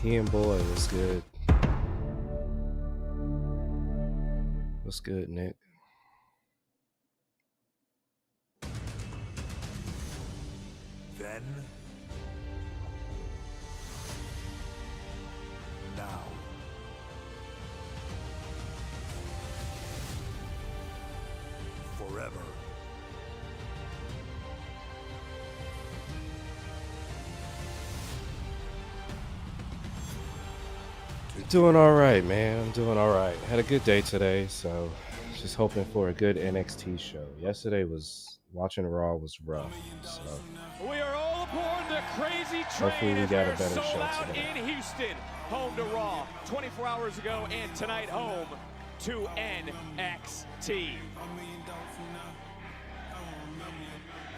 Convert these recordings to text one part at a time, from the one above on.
Ian Boy, what's good? What's good, Nick? Then, now, forever. Doing all right, man. I'm doing all right. Had a good day today, so just hoping for a good NXT show. Yesterday was watching Raw was rough, so we are all aboard the crazy train. hopefully we got a better sold show out today. in Houston, home to Raw 24 hours ago, and tonight home to NXT.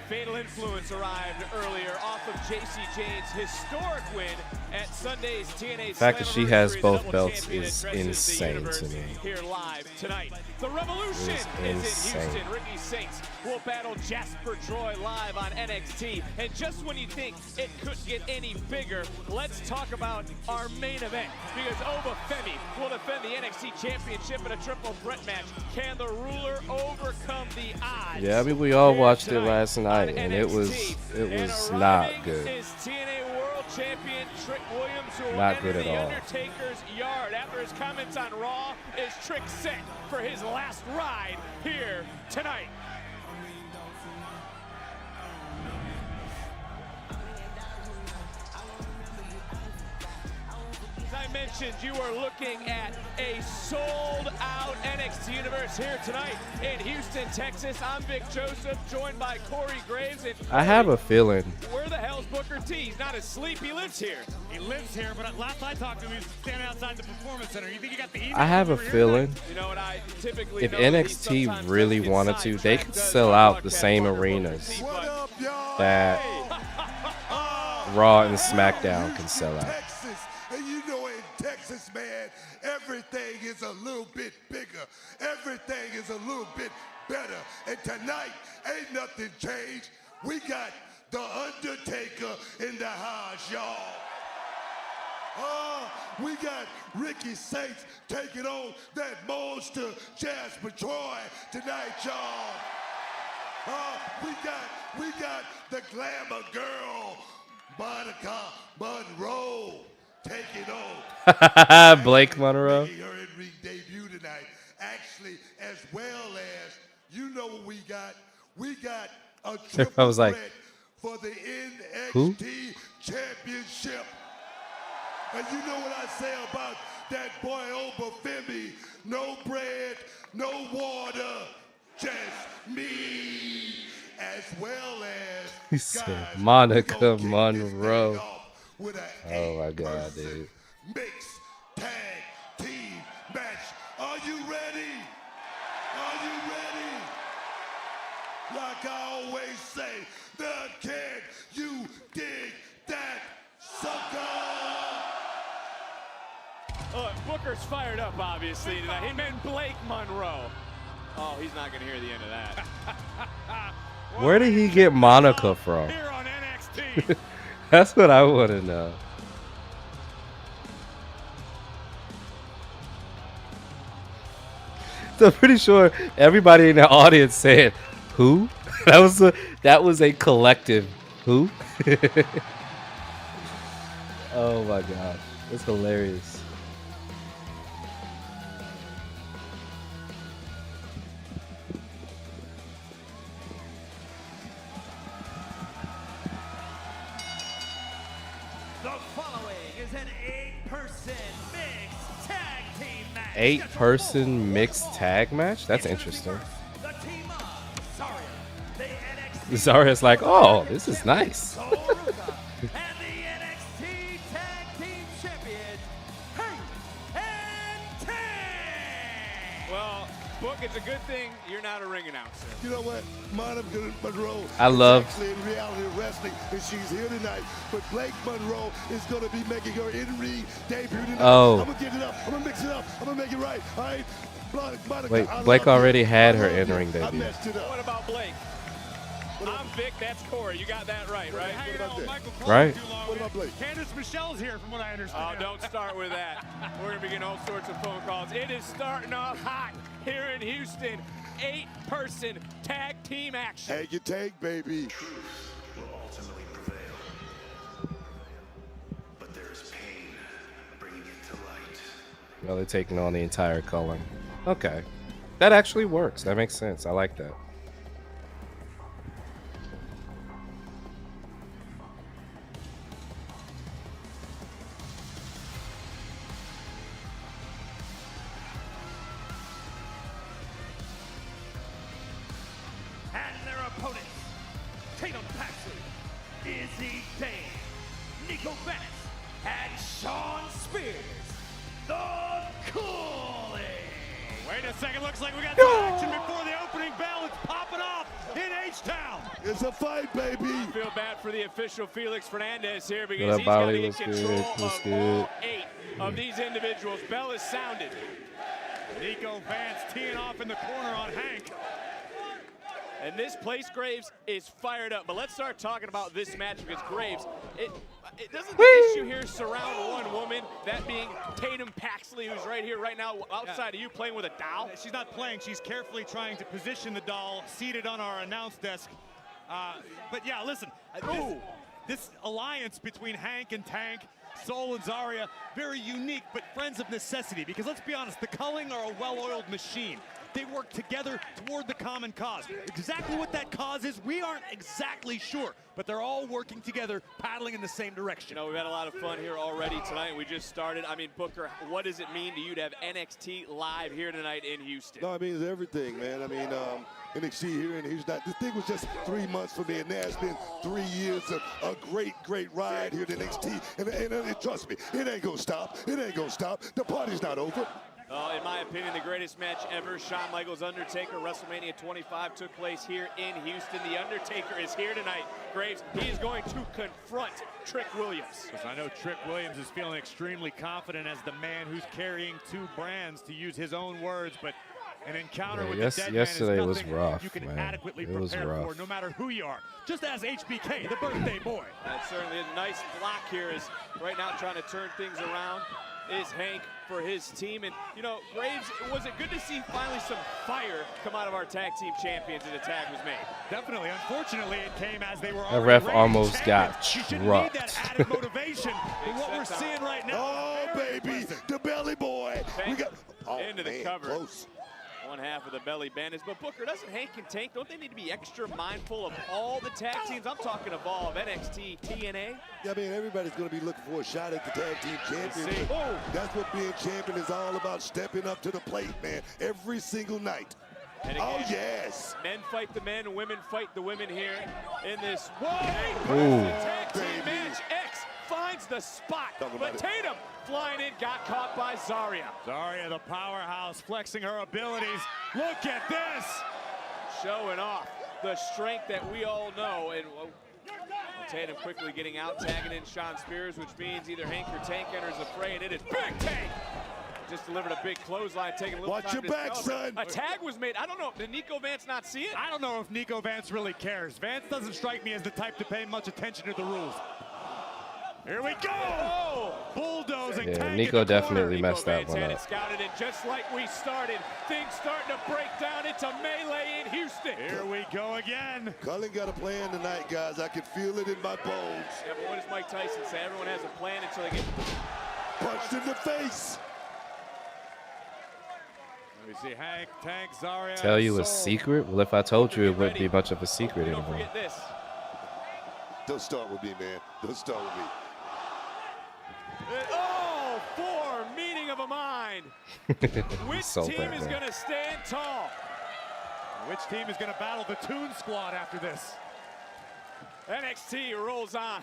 Fatal Influence arrived earlier off of JC Jane's historic win at Sunday's TNA. The fact that she has Slammiversary, both the double belts champion is that dresses the insane to universe me. Here live tonight. The Revolution is in insane. Houston. Ricky Saints will battle Jasper Troy live on NXT. And just when you think it couldn't get any bigger, let's talk about our main event. Because Oba Femi will defend the NXT Championship in a triple threat match. Can the ruler overcome the odds? Yeah, I mean we all watched it last night, and it was not good. Is TNA World Champion Trick Williams, who will Not enter good at the all. Undertaker's yard after his comments on Raw. Is Trick set for his last ride here tonight? As I mentioned, you are looking at a sold-out NXT Universe here tonight in Houston, Texas. I'm Vic Joseph, joined by Corey Graves. And I have a feeling. where the hell's Booker T? He's not asleep. He lives here. He lives here, but last I talked to him, he was standing outside the Performance Center. You think you got the email? I have a over here? feeling You know what I typically if know that he NXT sometimes really does get wanted to, sidetracked, they could does sell talk out about the Cat same Booker, arenas Booker T, What but- up, y'all? that Raw and SmackDown can sell out. Texas, and you know in Texas, man, everything is a little bit bigger. Everything is a little bit better. And tonight, ain't nothing changed. We got the Undertaker in the house, y'all. We got Ricky Saints taking on that monster Jasper Troy tonight, y'all. We got the glamour girl, Monica Monroe, taking on Blake Monroe. making her in-ring debut tonight. Actually, as well as, you know what we got? We got a triple I was like, threat for the NXT who? Championship. And you know what I say about that boy Oba Femi? No bread, no water, just me. As well as He said guys, Monica we gonna kick this Monroe. thing off with an Oh my God, eight-person dude. Mixed tag team match. Are you ready? Are you ready? Like I always say, can you dig that sucker? Booker's fired up, obviously, tonight. He meant Blake Monroe. Oh, he's not going to hear the end of that. Where did he get Monica from? Here on NXT. That's what I want to know. So I'm pretty sure everybody in the audience said, "Who?" That was a collective. Who? Oh my gosh, it's hilarious. The following is an 8-person mixed tag team match. 8-person mixed tag match? That's interesting. The team of Zarya, the NXT Zarya's like, oh, this is nice. Sol Ruka, and the NXT Tag Team Champions, Hank and Tank. Well, Book, it's a good thing you're not a ring announcer. You know what? Monica Monroe I is love- actually in reality wrestling, and she's here tonight. But Blake Monroe is going to be making her in-ring debut tonight. Oh. I'm going to get it up. I'm going to mix it up. I'm going to make it right. All right? Monica, Wait, I Blake love already you. had I her love you. in-ring I debut. messed it up. What about Blake? I'm Vic, that's Corey. You got that right? Hanging out with Michael Cole Right. too long. What about Blake? Candace Michelle's here, from what I Oh, understand. don't start with that. We're going to be getting all sorts of phone calls. It is starting off hot here in Houston. 8-person tag team action. Tag your tag, baby. Will ultimately prevail. But there is pain bringing it to light. Well, they're taking on the entire color. Okay. That actually works. That makes sense. I like that. And their opponents, Tatum Paxley, Izzy Dane, Nico Bennett, and Sean Spears, the Cooling. Wait a second, looks like we got some action before the opening bell. It's popping off in H-Town. It's a fight, baby. I feel bad for the official Felix Fernandez here Yeah, because that he's got to body get looks control good. Looks of good. all 8 of these individuals. Bell is sounded. Nico Vance teeing off in the corner on Hank. And this place, Graves, is fired up. But let's start talking about this match because Graves, it doesn't the issue here surround one woman, that being Tatum Paxley, who's right here right now outside of you playing with a doll? She's not playing. She's carefully trying to position the doll seated on our announce desk. But yeah, listen, this alliance between Hank and Tank, Soul and Zarya, very unique, but friends of necessity. Because let's be honest, the Culling are a well-oiled machine. They work together toward the common cause. Exactly what that cause is, we aren't exactly sure, but they're all working together, paddling in the same direction. You know, we've had a lot of fun here already tonight. We just started. I mean, Booker, what does it mean to you to have NXT live here tonight in Houston? No, I mean, it's everything, man. I mean, NXT here in Houston. This thing was just 3 months for me, and now it's been 3 years of a great, great ride here at NXT. And trust me, it ain't gonna stop. It ain't gonna stop. The party's not over. In my opinion, the greatest match ever, Shawn Michaels Undertaker, WrestleMania 25 took place here in Houston. The Undertaker is here tonight. Graves, he is going to confront Trick Williams. I know Trick Williams is feeling extremely confident as the man who's carrying 2 brands, to use his own words, but an encounter with the dead yesterday man is was nothing rough, you can man. adequately It was prepare rough. for, no matter who you are. Just as HBK, the birthday boy. That certainly is a nice block here, is right now trying to turn things around is Hank for his team. And, you know, Graves, was it good to see finally some fire come out of our tag team champions and the tag was made? Definitely. Unfortunately, it came as they were That already ref reigning almost champions. got You shouldn't need that trucked. added motivation. But what we're set seeing right now. Oh, very baby, impressive. the belly boy. We got Into the man, cover. Close. One half of the belly bandage. But Booker, doesn't Hank and Tank, don't they need to be extra mindful of all the tag teams? I'm talking Evolve, NXT, TNA. Yeah, I mean, everybody's going to be looking for a shot at the tag team champion. see. Oh, that's what being champion is all about, stepping up to the plate, man, every single night. And Oh, again, yes. men fight the men, women fight the women here in this Ooh. tag team Baby. match. X finds the spot, Talk about but it. Tatum flying in, got caught by Zarya. Zarya, the powerhouse, flexing her abilities. Look at this. Showing off the strength that we all know. And Tatum quickly getting out, tagging in Sean Spears, which means either Hank or Tank enters the fray, and it is Big Tank. Just delivered a big clothesline, taking a little Watch time your to back, celebrate. son. A tag was made. I don't know. Did Nico Vance not see it? I don't know if Nico Vance really cares. Vance doesn't strike me as the type to pay much attention to the rules. Here we go! Oh! Bulldozing. Yeah, Tank Nico in the corner. definitely Nico messed that Vance one had up. it scouted, and just like we started, things starting to break down into melee in Houston. Here we go again. Cullen got a plan tonight, guys. I can feel it in my bones. Yeah, but what does Mike Tyson say? Everyone has a plan until they get... Punched in the face. We see Hank, Tank, Zarya. Tell you a Soul. secret? Well, if I told you, it wouldn't be much of a secret Don't anymore. forget this. Don't start with me, man. Don't start with me. Oh, for meeting of a mind. Which So team bad, is man. going to stand tall? Which team is going to battle the Toon Squad after this? NXT rolls on.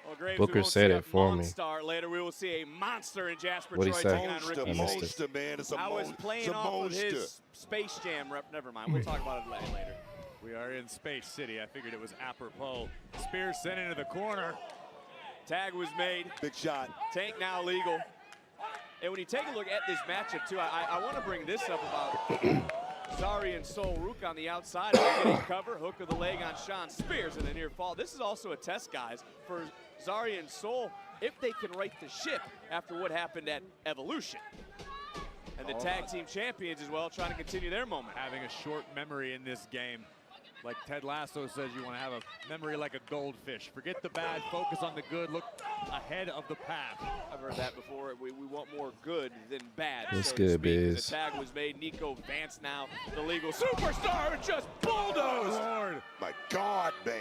Well, Graves, we Booker won't said see a it for me. Monstar later. We will see a monster in Jasper What'd Troy he say? taking on Monster, Ricky I missed it. monster, man. It's a I was monster. playing It's a off of monster. his Space Jam rep. Never mind. We'll talk about it later. We are in Space City. I figured it was apropos. Spears sent into the corner. Tag was made. Big shot. Tank now legal. And when you take a look at this matchup too, I want to bring this up about Zari and Sol Ruka on the outside. They're getting cover, hook of the leg on Sean Spears and a near fall. This is also a test, guys, for Zari and Sol if they can right the ship after what happened at Evolution. And the tag team champions as well, trying to continue their moment. Having a short memory in this game. Like Ted Lasso says, you want to have a memory like a goldfish. Forget the bad, focus on the good, look ahead of the path. I've heard that before. We want more good than bad. What's so good, Biz? The tag was made. Nico Vance now, the legal superstar, and just bulldozed. Lord. My God, man.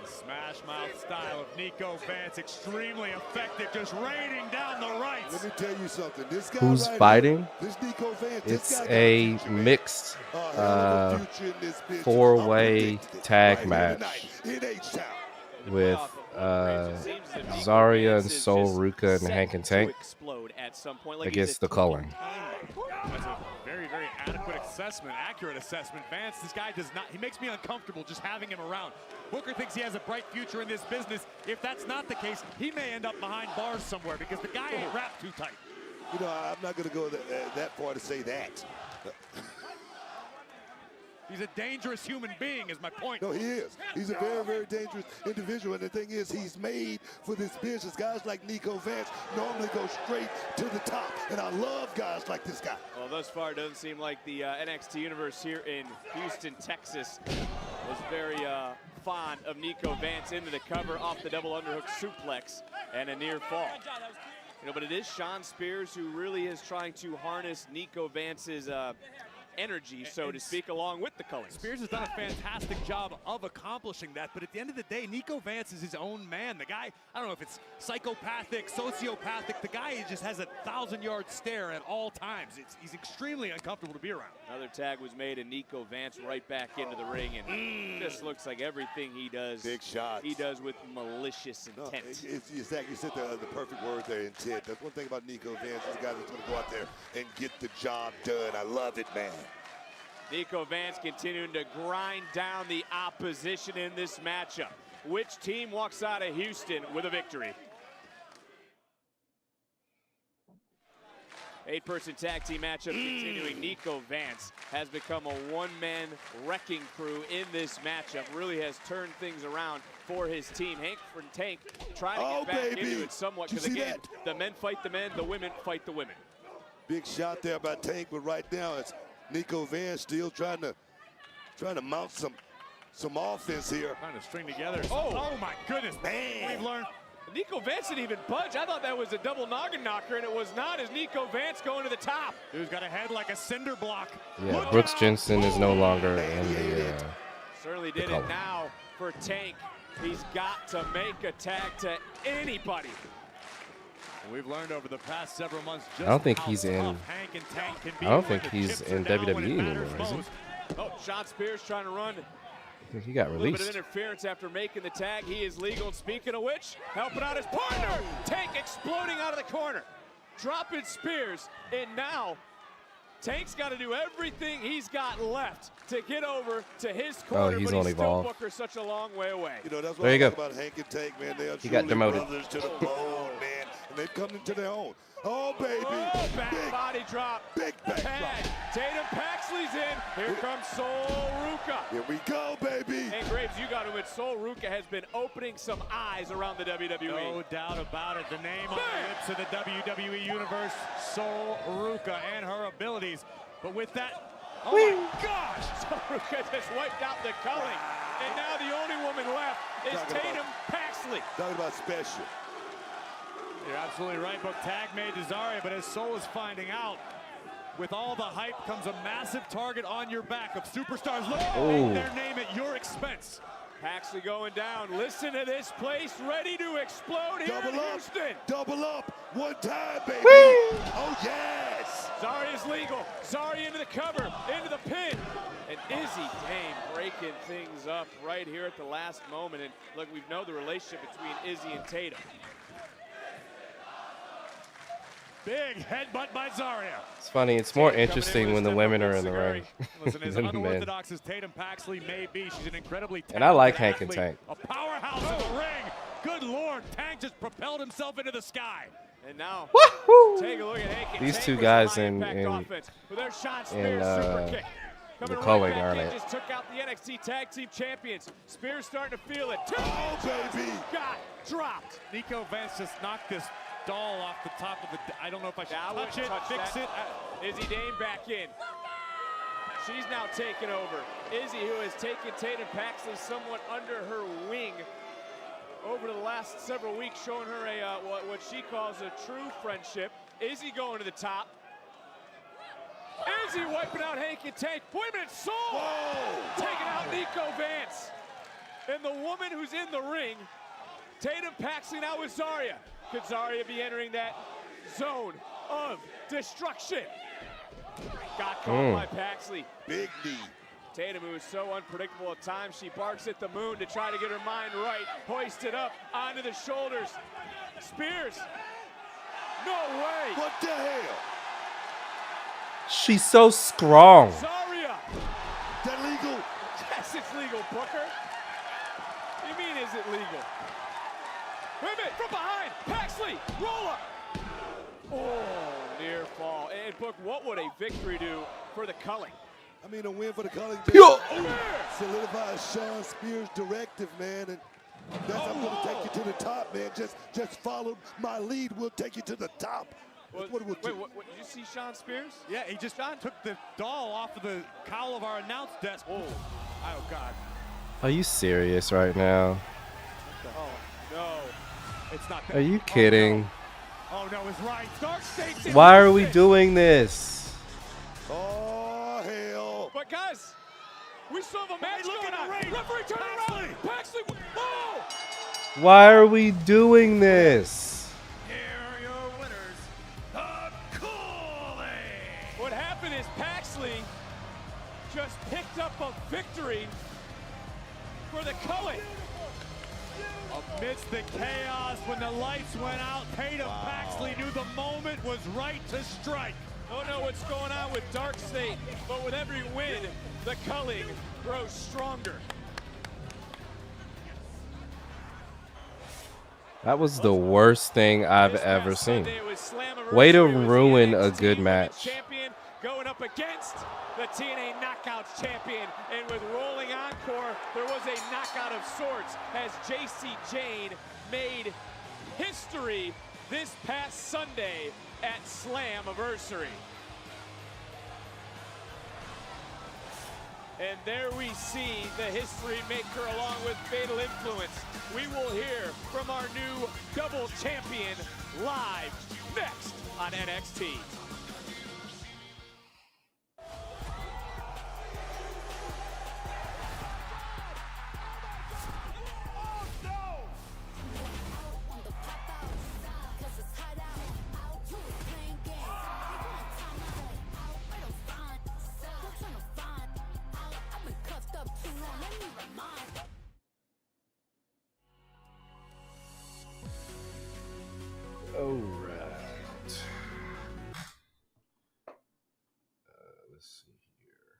Smash mouth style of Nico Vance, extremely effective, just raining down the rights. Let me tell you something. This guy Who's right fighting? Here, this Nico Vance. It's this guy got a future, man. mixed Hell of a future in this business. four-way I'm predicting it tag right match here tonight in H-Town. with Zarya and Sol Ruka and Hank and Tank against the Culling. That's a very, very adequate assessment, accurate assessment. Vance, this guy does not, he makes me uncomfortable just having him around. Booker thinks he has a bright future in this business. If that's not the case, he may end up behind bars somewhere because the guy ain't wrapped too tight. You know, I'm not going to go that far to say that. He's a dangerous human being, is my point. No, he is. He's a very, very dangerous individual. And the thing is, he's made for this business. Guys like Nico Vance normally go straight to the top. And I love guys like this guy. Well, thus far, it doesn't seem like the NXT universe here in Houston, Texas was very fond of Nico Vance into the cover off the double underhook suplex and a near fall. You know, but it is Sean Spears who really is trying to harness Nico Vance's energy, so to speak, along with the Cullings. Spears has done a fantastic job of accomplishing that, but at the end of the day, Nico Vance is his own man. The guy, I don't know if it's psychopathic, sociopathic, the guy just has a 1,000-yard stare at all times. He's extremely uncomfortable to be around. Another tag was made, and Nico Vance right back into the ring, and this looks like everything he does. Big shots. He does with malicious intent. No, Zach, you said the perfect word there, intent. That's one thing about Nico Vance. He's a guy that's going to go out there and get the job done. I love it, man. Nico Vance continuing to grind down the opposition in this matchup. Which team walks out of Houston with a victory? 8-person tag team matchup continuing. Nico Vance has become a one-man wrecking crew in this matchup. Really has turned things around for his team. Hank and Tank trying to get back into it somewhat because, again, the men fight the men, the women fight the women. Big shot there by Tank, but right now it's Nico Vance still trying to mount some offense here. Trying to string together. Oh my goodness, man. We've learned. Nico Vance didn't even budge. I thought that was a double noggin knocker, and it was not, as Nico Vance going to the top. Dude's got a head like a cinder block. Yeah, Brooks Jensen is no longer in the certainly did it now for Tank. He's got to make a tag to anybody. We've learned over the past several months just I don't think how he's in. tough Hank and Tank can be. I don't when think the he's chips are in down when WWE it matters anymore, is he? most. Oh, Sean Spears trying to run. He got A little bit of released. interference after making the tag. He is legal. And speaking of which, helping out his partner. Tank exploding out of the corner. Dropping Spears. And now, Tank's got to do everything he's got left to get over to his corner. he's but on he's still Evolve. Booker such a long way away. You know, that's what There I you like go. about Hank and Tank, man. They are He got truly demoted. brothers to the bone, man. And they've come into their own. Oh, baby. Oh, back Big, body drop. big back Tag. drop. Tatum Paxley's in. Here comes Sol Ruka. Here we go, baby. And Graves, you got to admit, Sol Ruka has been opening some eyes around the WWE. No doubt about it. The name on the lips of the WWE Universe, Sol Ruka, and her abilities. But with that, oh my gosh! Sol Ruka just wiped out the Culling. And now the only woman left is Tatum Paxley. Talking about special. You're absolutely right, Book. Tag made to Zarya, but as Sol is finding out, with all the hype comes a massive target on your back of superstars looking to make their name at your expense. Paxley going down. Listen to this place ready to explode here in Houston. Double up. One time, baby. Oh, yes. Zarya's legal. Zarya into the cover, into the pin. And Izzy Dame breaking things up right here at the last moment. And look, we know the relationship between Izzy and Tatum. Big headbutt by Zarya. It's funny. It's more Tatum coming in interesting with when the a women step are up in the ring Listen, as than the men. unorthodox as Tatum Paxley may be, she's an incredibly talented And I like Hank and athlete, Tank. a powerhouse in the ring. Good Lord, Tank just propelled himself into the sky. And now, Woohoo! take a look at Hank and These Tank two with guys some in high-impact offense. With their Sean in Spears super kick. the Coming culling, right back aren't in, they? just took out the NXT Tag Team Champions. Spears starting to feel it. Oh, baby. Got dropped. Nico Vance just knocked this doll off the top of the. I don't know if I should I touch wouldn't it, touch fix that. it. Izzy Dane back in. She's now taken over. Izzy, who has taken Tatum Paxley somewhat under her wing over the last several weeks, showing her a what she calls a true friendship. Izzy going to the top. Izzy wiping out Hank and Tank. Wait a minute, Soul! Taking out Nico Vance. And the woman who's in the ring, Tatum Paxley now with Zarya. Could Zarya be entering that zone of destruction? Got caught by Paxley. Big knee. Tatum, who is so unpredictable at times, she barks at the moon to try to get her mind right. Hoist it up onto the shoulders. Spears. No way. What the hell? She's so strong. Zarya. That legal? Yes, it's legal, Booker. You mean, is it legal? Wait a minute, from behind. Paxley, roll up. Oh, near fall. And Book, what would a victory do for the culling? I mean, a win for the Culling Yo. solidifies Sean Spears' directive, man. And that's I'm going to take you to the top, man. Just follow my lead. We'll take you to the top. That's what we'll do. Wait, what, did you see Sean Spears? Yeah, he just took the doll off of the cowl of our announce desk. Oh God. Are you serious right now? Oh, no. It's not. Are you kidding? Oh no, it's right. Dark State's in Why are we this. doing this? Oh, hell. But guys, we still have a match look going at on. the ring. Referee turn around. Paxley. Oh! Why are we doing this? Here are your winners, the Culling. What happened is Paxley just picked up a victory for the culling. Amidst the chaos, when the lights went out, Tatum Paxley knew the moment was right to strike. Don't know what's going on with Dark State, but with every win, the culling grows stronger. That was the worst thing I've This ever past seen. Sunday, it was Slammiversary. Way to It was the ruin a NXT good Women's match. Champion going up against the TNA Knockouts champion. And with Rolling Encore, there was a knockout of sorts as JC Jane made history this past Sunday at Slammiversary. And there we see the history maker along with Fatal Influence. We will hear from our new double champion live next on NXT. All right. Let's see here.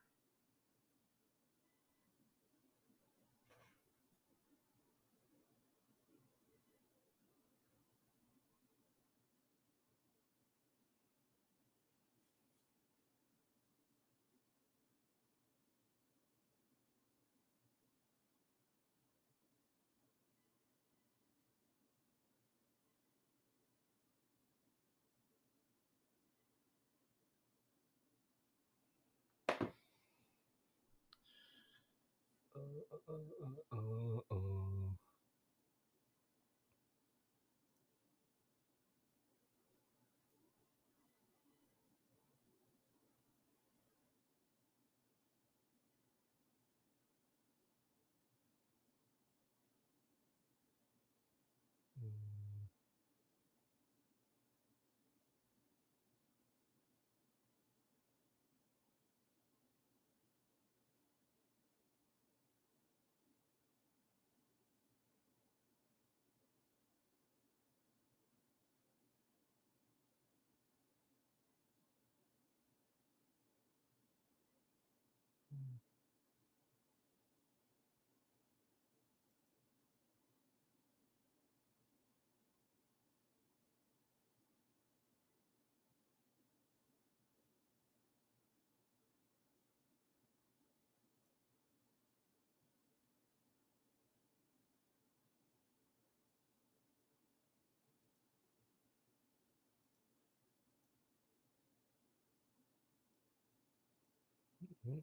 Mhm.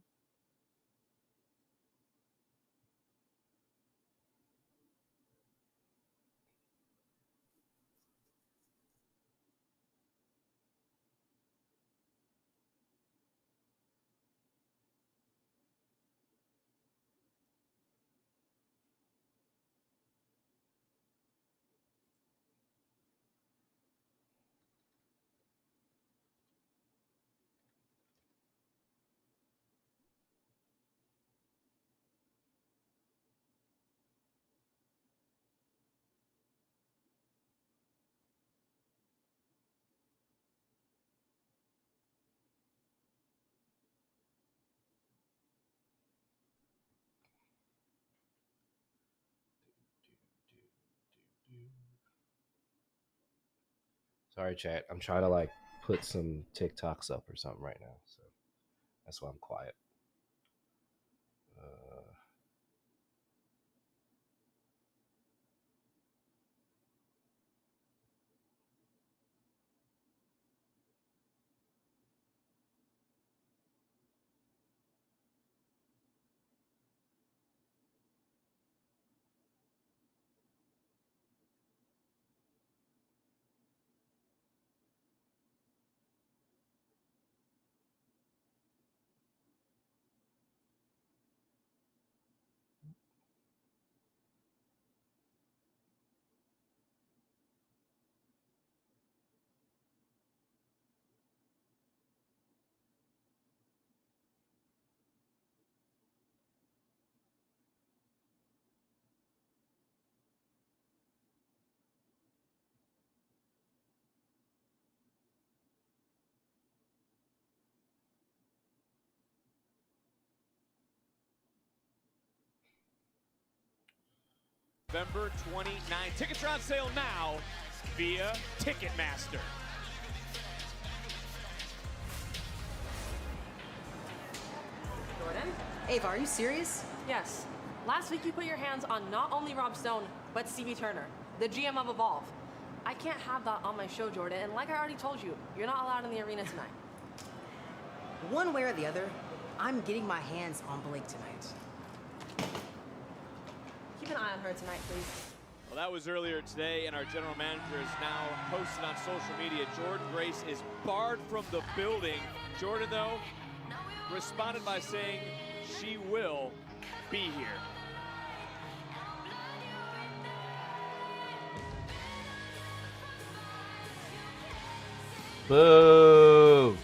Sorry, chat. I'm trying to like put some TikToks up or something right now, so that's why I'm quiet. Uh, November 29. Tickets are on sale now via Ticketmaster. Jordan? Ava, are you serious? Yes. Last week you put your hands on not only Rob Stone, but Stevie Turner, the GM of Evolve. I can't have that on my show, Jordan, and like I already told you, you're not allowed in the arena tonight. One way or the other, I'm getting my hands on Blake tonight. Keep an eye on her tonight, please. Well, that was earlier today, and our general manager is now posted on social media. Jordan Grace is barred from the building. Jordan, though, responded by saying she will be here. boo!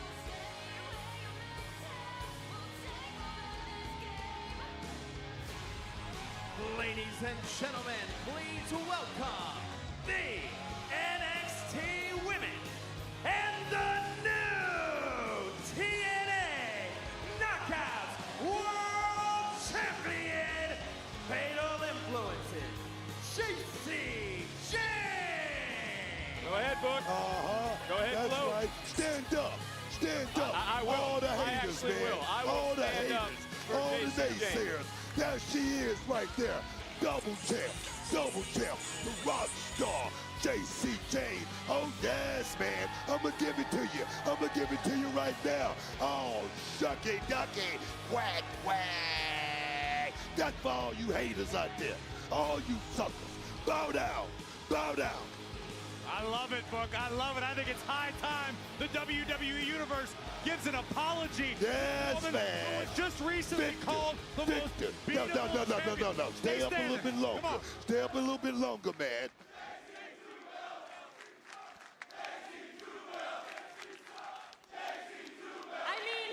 Ladies and gentlemen, please welcome the NXT Women and the new TNA Knockouts World Champion, Fatal Influences, JC James. Go ahead, Book. Go ahead, That's Flo. right. Stand up. Stand up. I will. All the I haters, actually man. will. I will All the stand haters. up for All the JC James. naysayers. There she is right there. Double champ. Double champ. The rock star. JC James. Oh, yes, man. I'm going to give it to you. I'm going to give it to you right now. Oh, shucky ducky. Quack, quack. That's for all you haters out there. All you suckers. Bow down. Bow down. I love it, Book. I love it. I think it's high time the WWE Universe gives an apology. Yes, Woman man. who was just recently Victor, called the Victor. most beatable No. Stay up a little bit longer. Stay up a little bit longer, man. I mean,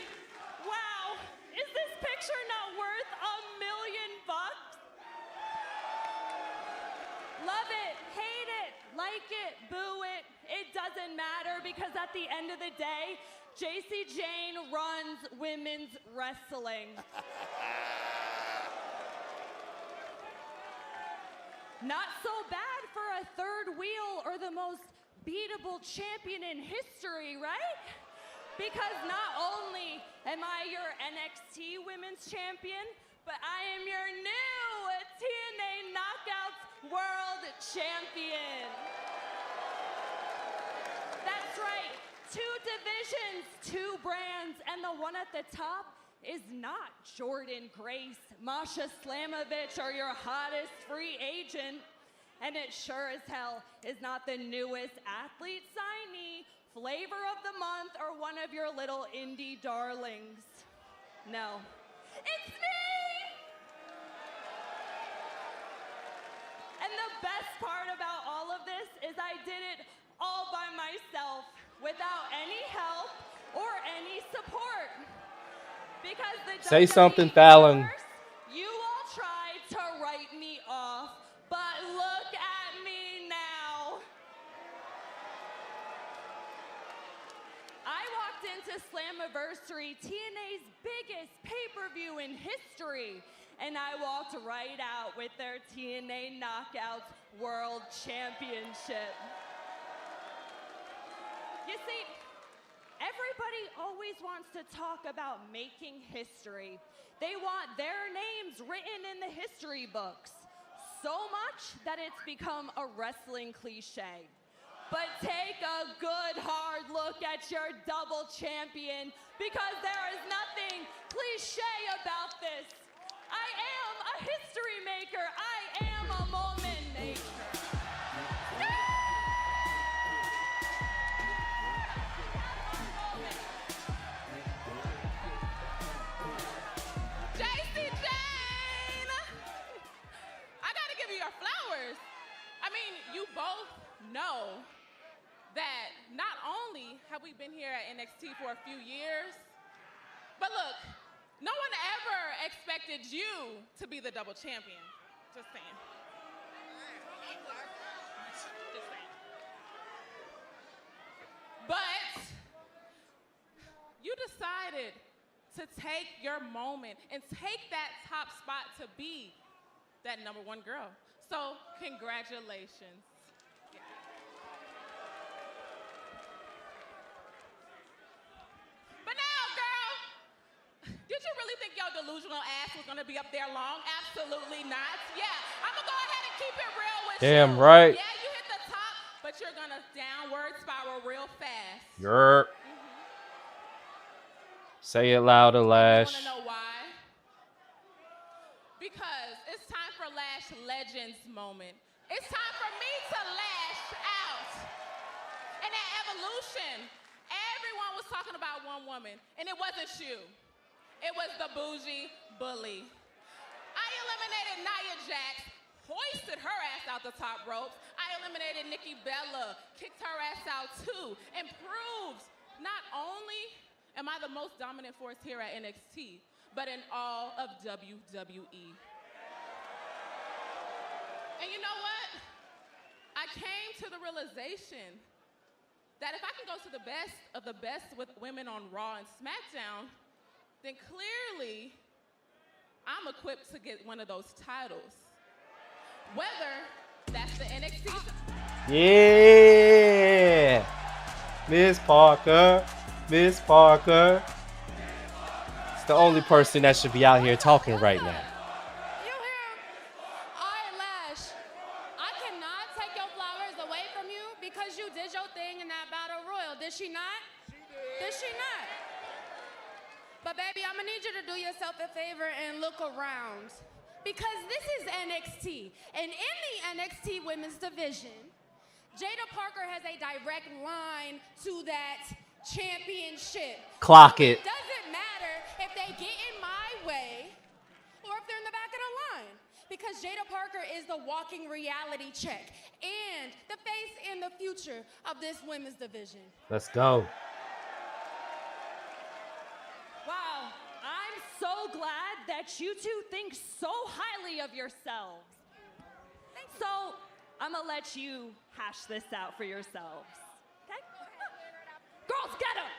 wow, is this picture not worth $1 million? Love it, hate it, like it, boo it, it doesn't matter because at the end of the day, JC Jane runs women's wrestling. Not so bad for a third wheel or the most beatable champion in history, right? Because not only am I your NXT Women's Champion, but I am your new TNA Knockouts World Champion. That's right, 2 divisions, 2 brands, and the one at the top is not Jordan Grace, Masha Slamovich, or your hottest free agent. And it sure as hell is not the newest athlete signee, flavor of the month, or one of your little indie darlings. No, it's me! And the best part about all of this is I did it all by myself, without any help or any support. Because the Say WWE something, Fallon. universe, you all tried to write me off, but look at me now. I walked into Slammiversary, TNA's biggest pay-per-view in history, and I walked right out with their TNA Knockouts World Championship. You see, everybody always wants to talk about making history. They want their names written in the history books, so much that it's become a wrestling cliche. But take a good hard look at your double champion, because there is nothing cliche about this. I am a history maker. I am a moment maker. JC Jane! I gotta give you your flowers. I mean, you both know that not only have we been here at NXT for a few years, but look, no one ever expected you to be the double champion. Just saying. Just saying. But you decided to take your moment and take that top spot to be that #1 girl. So congratulations. Yeah. But now, girl, did you really think your delusional ass was gonna be up there long? Absolutely not. Yeah, I'm gonna go ahead and keep it real with you. Damn right. Yeah, you hit the top, but you're gonna downward spiral real fast. Yerp. Say it louder, Lash. You wanna know why? Because it's time for Lash Legends moment. It's time for me to lash out. And that evolution, everyone was talking about one woman, and it wasn't you. It was the bougie bully. I eliminated Nia Jax, hoisted her ass out the top ropes. I eliminated Nikki Bella, kicked her ass out too, and proved not only am I the most dominant force here at NXT, but in all of WWE. And you know what? I came to the realization that if I can go to the best of the best with women on Raw and SmackDown, then clearly I'm equipped to get one of those titles. Whether that's the NXT. Yeah. Miss Parker. Miss Parker. It's the only person that should be out here talking right now. You hear? All right, Lash. I cannot take your flowers away from you because you did your thing in that battle royal. Did she not? She did. Did she not? But baby, I'm gonna need you to do yourself a favor and look around. Because this is NXT. And in the NXT women's division, Jada Parker has a direct line to that championship. Clock it. It doesn't matter if they get in my way or if they're in the back of the line. Because Jada Parker is the walking reality check and the face and the future of this women's division. Let's go. Wow, I'm so glad that you two think so highly of yourselves. So, I'm gonna let you hash this out for yourselves. Okay? Girls, get him!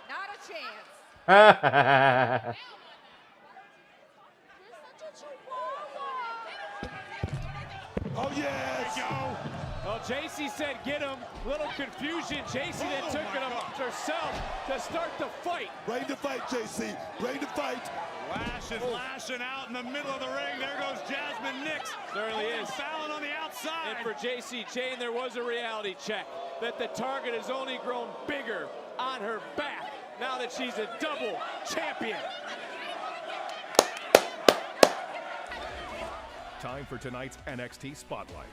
Not a chance. Oh, yes. There you go. Well, JC said get him. Little confusion. JC then took it up herself to start the fight. Bring the fight, JC. Bring the fight. Lash is lashing out in the middle of the ring. There goes Jasmine Nix. Certainly is. Fallon on the outside. And for JC Jane, there was a reality check that the target has only grown bigger on her back. now that she's a double champion. Time for tonight's NXT Spotlight.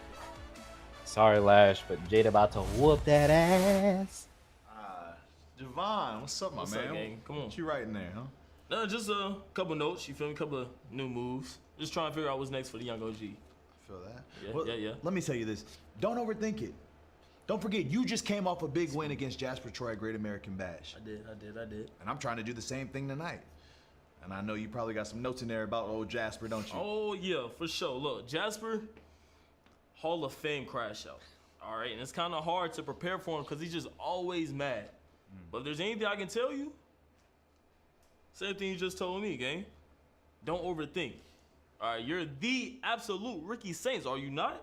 Sorry, Lash, but Jada about to whoop that ass. Javon, what's up, my What's man? up, gang? Come on. What you writing there, huh? No, just a couple notes. You feel me? A couple of new moves. Just trying to figure out what's next for the young OG. Feel that? Yeah, Well, yeah. Let me tell you this. Don't overthink it. Don't forget, you just came off a big win against Jasper Troy at Great American Bash. I did. And I'm trying to do the same thing tonight. And I know you probably got some notes in there about old Jasper, don't you? Oh, yeah, for sure. Look, Jasper, Hall of Fame crash out. All right, and it's kind of hard to prepare for him because he's just always mad. But if there's anything I can tell you, same thing you just told me, gang. Don't overthink. All right, you're the absolute Ricky Saints, are you not?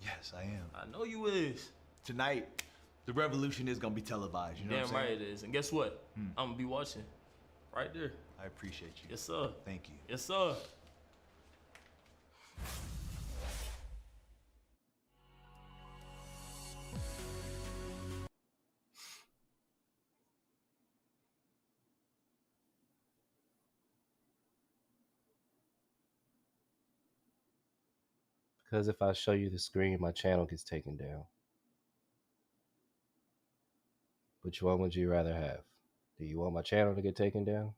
Yes, I am. I know you is. Tonight, the revolution is going to be televised, you know Damn what I'm right saying? it is. And guess what? I'm going to be watching. Right there. I appreciate you. Yes, sir. Thank you. Yes, sir. Because if I show you the screen, my channel gets taken down. Which one would you rather have? Do you want my channel to get taken down?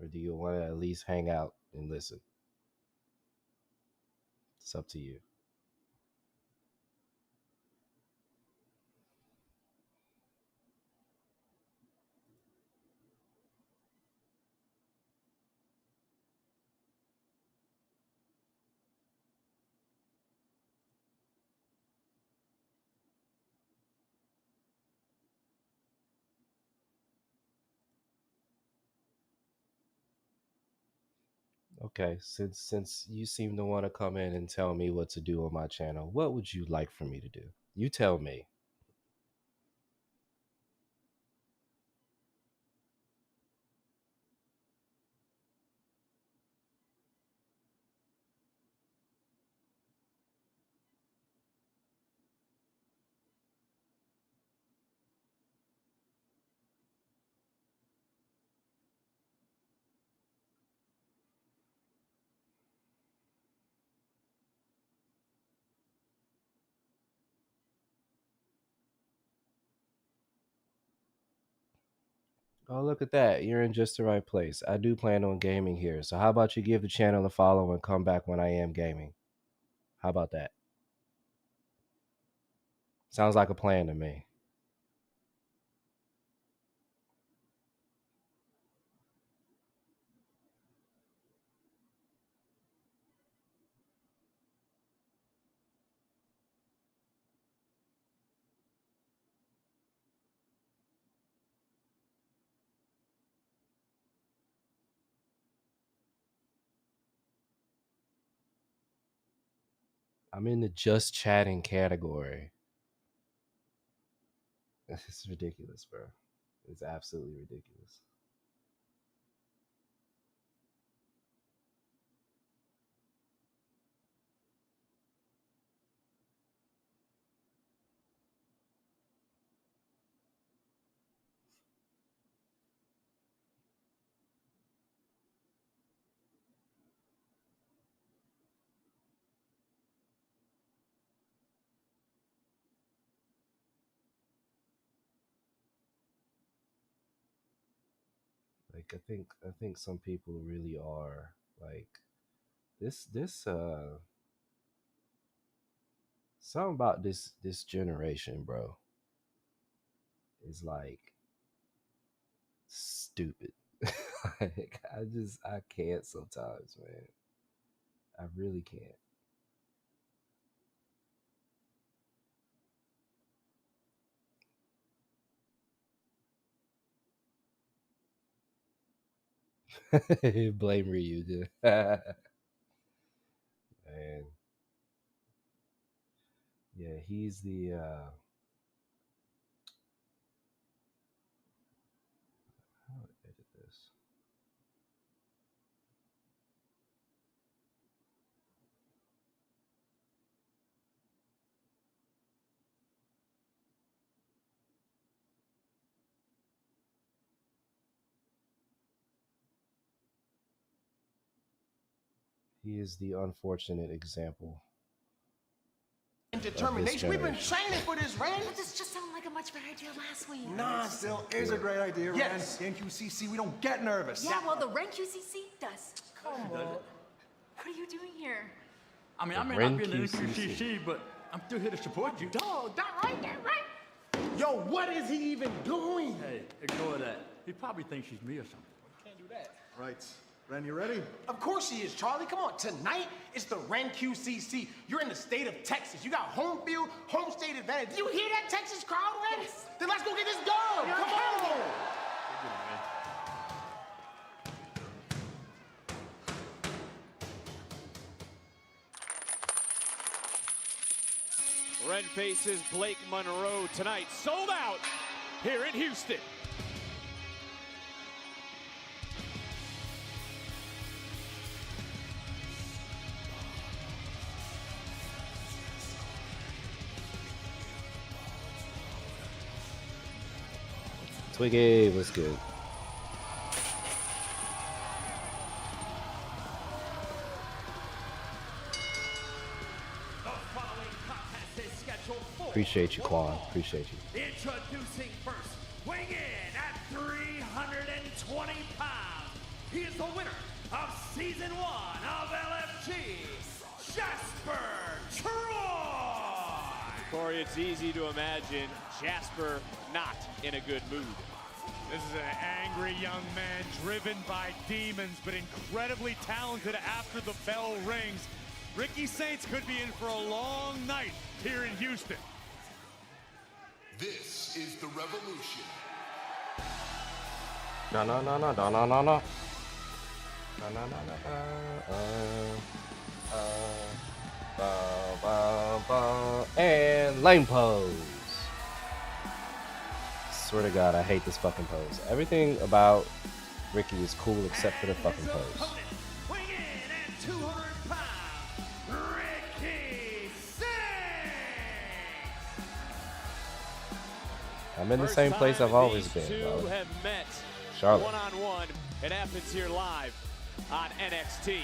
Or do you want to at least hang out and listen? It's up to you. Okay, since you seem to want to come in and tell me what to do on my channel, what would you like for me to do? You tell me. Oh, look at that. You're in just the right place. I do plan on gaming here. So how about you give the channel a follow and come back when I am gaming? How about that? Sounds like a plan to me. I'm in the just chatting category. It's ridiculous, bro. It's absolutely ridiculous. Like I think some people really are like this something about this generation, bro, is like stupid. Like I can't sometimes, man. I really can't. Blame Ryu, dude. Man. Yeah, he's the how do I edit this? He is the unfortunate example. And determination. We've been training for this, Ren. But this just sounded like a much better idea last week. Nah, still is a great idea, Ren. Yes. The NQCC, we don't get nervous. Yeah, well, the Ren QCC does. Come on. What are you doing here? I mean, I may not be in the NQCC, but I'm still here to support you. Dog, that right. Yo, what is he even doing? Hey, ignore that. He probably thinks she's me or something. Can't do that. Right. Ren, you ready? Of course he is, Charlie. Come on. Tonight, it's the Ren QCC. You're in the state of Texas. You got home field, home state advantage. You hear that Texas crowd, Ren? Yes. Then let's go get this done. Come on. Ren faces Blake Monroe tonight. Sold out here in Houston. Twiggy was good. Appreciate you, Quan. Appreciate you. Introducing first, weighing in at 320 pounds. He is the winner of Season 1 of LFG, Jasper Troy. Corey, it's easy to imagine Jasper not in a good mood. This is an angry young man driven by demons, but incredibly talented after the bell rings. Ricky Saints could be in for a long night here in Houston. This is the revolution. No. And lame pose. Swear to God, I hate this fucking pose. Everything about Ricky is cool except for the fucking pose. Weighing in at 200 pounds, Ricky Saints. I'm in the same place I've always been, Two bro. have met Charlotte. one-on-one. It happens here live on NXT.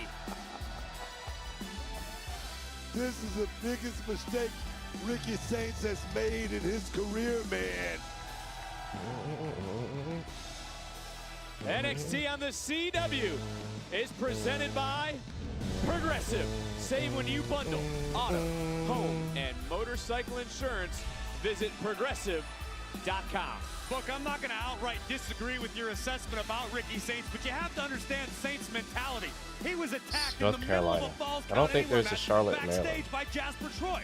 This is the biggest mistake Ricky Saints has made in his career, man. NXT on the CW is presented by Progressive. Save when you bundle auto, home, and motorcycle insurance. Visit progressive.com. Look, I'm not going to outright disagree with your assessment about Ricky Saints, but you have to understand Saints' mentality. He was attacked North in the Carolina. middle of a Falls I don't Count think Anywhere there's a match Charlotte in backstage Maryland. by Jasper Troy.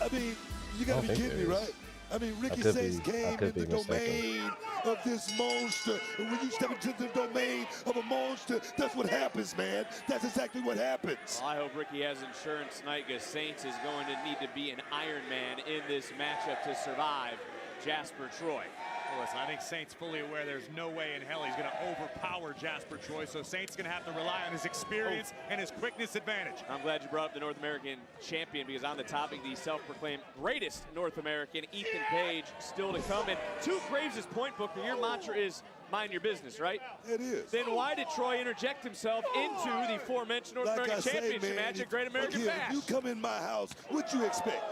I mean, you gotta be kidding me, right? I mean, Ricky Saints came in the domain of this monster. And when you step into the domain of a monster, that's what happens, man. That's exactly what happens. Well, I hope Ricky has insurance tonight because Saints is going to need to be an Iron Man in this matchup to survive Jasper Troy. Well, listen, I think Saints fully aware there's no way in hell he's going to overpower Jasper Troy, so Saints going to have to rely on his experience and his quickness advantage. I'm glad you brought up the North American champion because on the topic, the self-proclaimed greatest North American, Ethan Page, still to come. And to Graves' point, Booker, your mantra is mind your business, right? It is. Then why did Troy interject himself into the aforementioned North American Championship match at Great American Bash? If you come in my house, what you expect?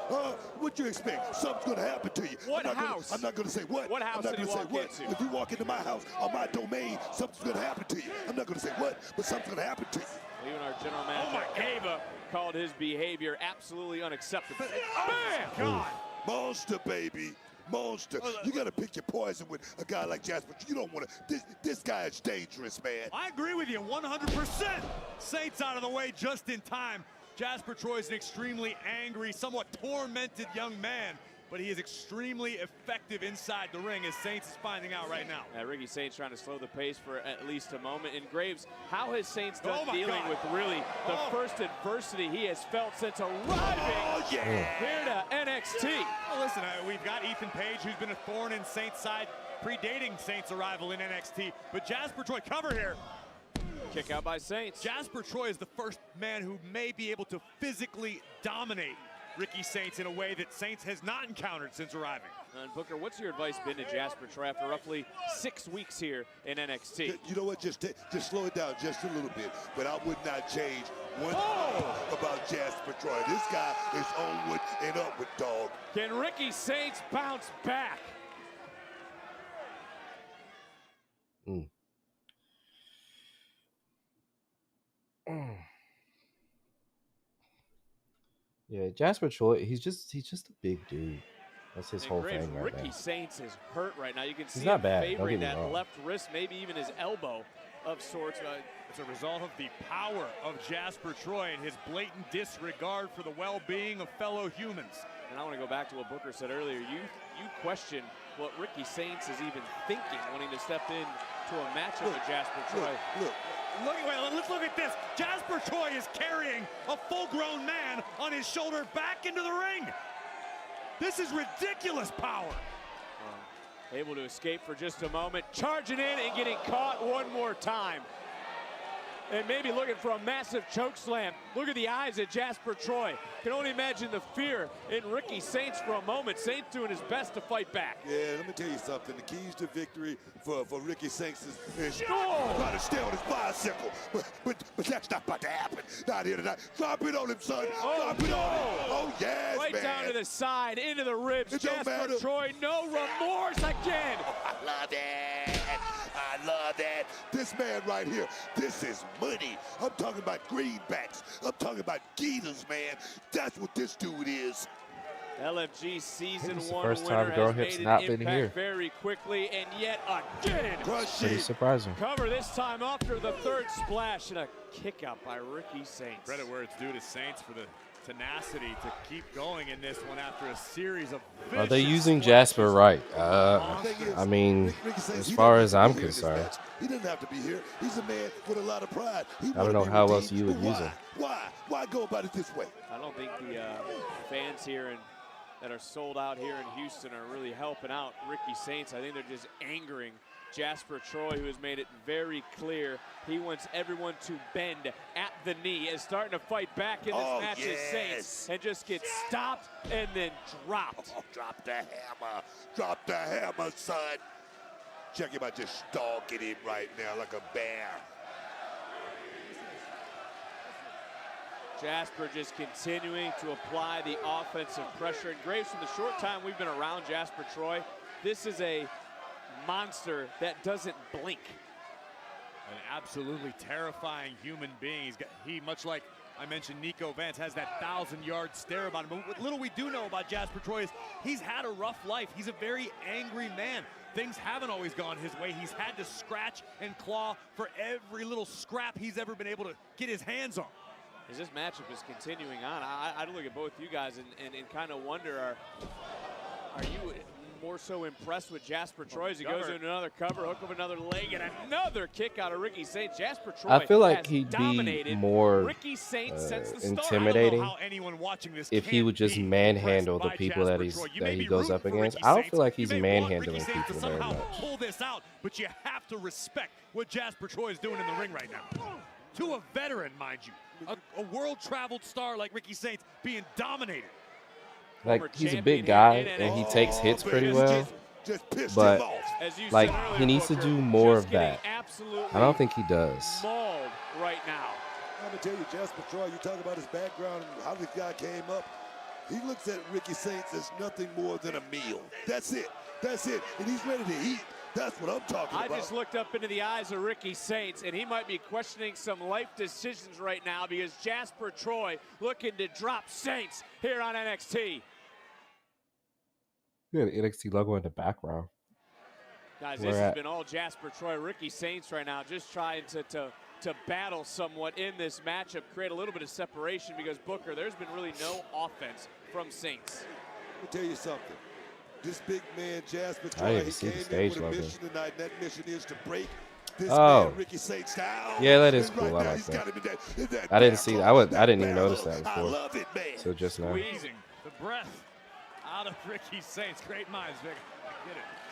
What you expect? Something's gonna happen to you. What house? I'm not gonna say what. What house I'm not did he gonna say walk what. into? If you walk into my house on my domain, something's gonna happen to you. I'm not gonna say what, but something's gonna happen to you. Even our general manager, Ava, called his behavior absolutely unacceptable. Bam! God. Monster, baby. Monster. You got to pick your poison with a guy like Jasper. You don't want to. This guy is dangerous, man. I agree with you 100%. Saints out of the way just in time. Jasper Troy is an extremely angry, somewhat tormented young man, but he is extremely effective inside the ring, as Saints is finding out right now. Ricky Saints trying to slow the pace for at least a moment. And Graves, how has Saints done dealing with really the first adversity he has felt since arriving here to NXT? Well, listen, we've got Ethan Page, who's been a thorn in Saints' side, predating Saints' arrival in NXT. But Jasper Troy, cover here. Kick out by Saints. Jasper Troy is the first man who may be able to physically dominate Ricky Saints in a way that Saints has not encountered since arriving. And Booker, what's your advice been to Jasper Troy after roughly 6 weeks here in NXT? You know what? Just slow it down just a little bit. But I would not change one thing about Jasper Troy. This guy is onward and upward, dog. Can Ricky Saints bounce back? Yeah, Jasper Troy, he's just a big dude. That's his whole thing right Ricky now. Saints is hurt right now. You can see He's not him bad, don't favoring get me that wrong. left wrist, maybe even his elbow of sorts. It's a result of the power of Jasper Troy and his blatant disregard for the well-being of fellow humans. And I want to go back to what Booker said earlier. You question what Ricky Saints is even thinking, wanting to step in to a matchup with Jasper Troy. Let's look at this. Jasper Troy is carrying a full-grown man on his shoulder back into the ring. This is ridiculous power. Able to escape for just a moment, charging in and getting caught one more time. And maybe looking for a massive choke slam. Look at the eyes of Jasper Troy. Can only imagine the fear in Ricky Saints for a moment. Saints doing his best to fight back. Yeah, let me tell you something. The keys to victory for Ricky Saints is trying to stay on his bicycle. But that's not about to happen. Not here tonight. Drop it on him, son. Drop it on him. Oh, yes, right man. down to the side, into the ribs. It don't Jasper matter. Troy, no remorse again. I love that. I love that. This man right here, this is money. I'm talking about greenbacks. I'm talking about Geeters, man. That's what this dude is. LFG season It's the 1 first winner time Girl has Hip's made not an been impact here. very quickly, and yet again. Pretty surprising. Cover this time after the third splash and a kick out by Ricky Saints. Credit where it's due to Saints for the tenacity to keep going in this one after a series of Are they vicious using splashes. Jasper right? I mean, as far as I'm concerned, He doesn't have to be here. He's a man with a lot of pride. I don't know how else you would use him. Why go about it this way? I don't think the fans here that are sold out here in Houston are really helping out Ricky Saints. I think they're just angering Jasper Troy, who has made it very clear he wants everyone to bend at the knee, is starting to fight back in this match as Saints, and just gets stopped and then dropped. Oh, drop the hammer. Drop the hammer, son. Check him out, just stalking him right now like a bear. Jasper just continuing to apply the offensive pressure. And Graves, from the short time we've been around Jasper Troy, this is a monster that doesn't blink. An absolutely terrifying human being. He, much like I mentioned, Nico Vance, has that 1,000-yard stare about him. But what little we do know about Jasper Troy is he's had a rough life. He's a very angry man. Things haven't always gone his way. He's had to scratch and claw for every little scrap he's ever been able to get his hands on. As this matchup is continuing on, I look at both you guys and kind of wonder, are you more so impressed with Jasper Troy as he goes into another cover, hook of another leg, and another kick out of Ricky Saints? Jasper Troy I feel like has he'd be dominated more Ricky Saints since the start. intimidating How anyone watching this if he would just manhandle the people that he goes up against. I don't feel like he's manhandling people very much. Pull this out, but you have to respect what Jasper Troy is doing in the ring right now. To a veteran, mind you, a world-traveled star like Ricky Saints being dominated. Like, he's a big guy and he takes hits pretty well, but like he needs to do more of that. I don't think he does. Mauled right now. I'm gonna tell you, Jasper Troy, you talk about his background and how this guy came up. He looks at Ricky Saints as nothing more than a meal. That's it. That's it. And he's ready to eat. That's what I'm talking about. I just looked up into the eyes of Ricky Saints, and he might be questioning some life decisions right now because Jasper Troy looking to drop Saints here on NXT. You got an NXT logo in the background. Guys, this has been all Jasper Troy. Ricky Saints right now just trying to battle somewhat in this matchup, create a little bit of separation because, Booker, there's been really no offense from Saints. Let me tell you something. This big man, Jasper I Troy, didn't he see the came in stage with a logo. mission tonight. That mission is to break this Oh. man, Ricky Saints, down. Yeah, that is And cool. right I now, like he's that. got him in that I didn't barrel. see. I didn't even notice that I before. love it, man. So just now. Squeezing the breath out of Ricky Saints. Great minds, Vic.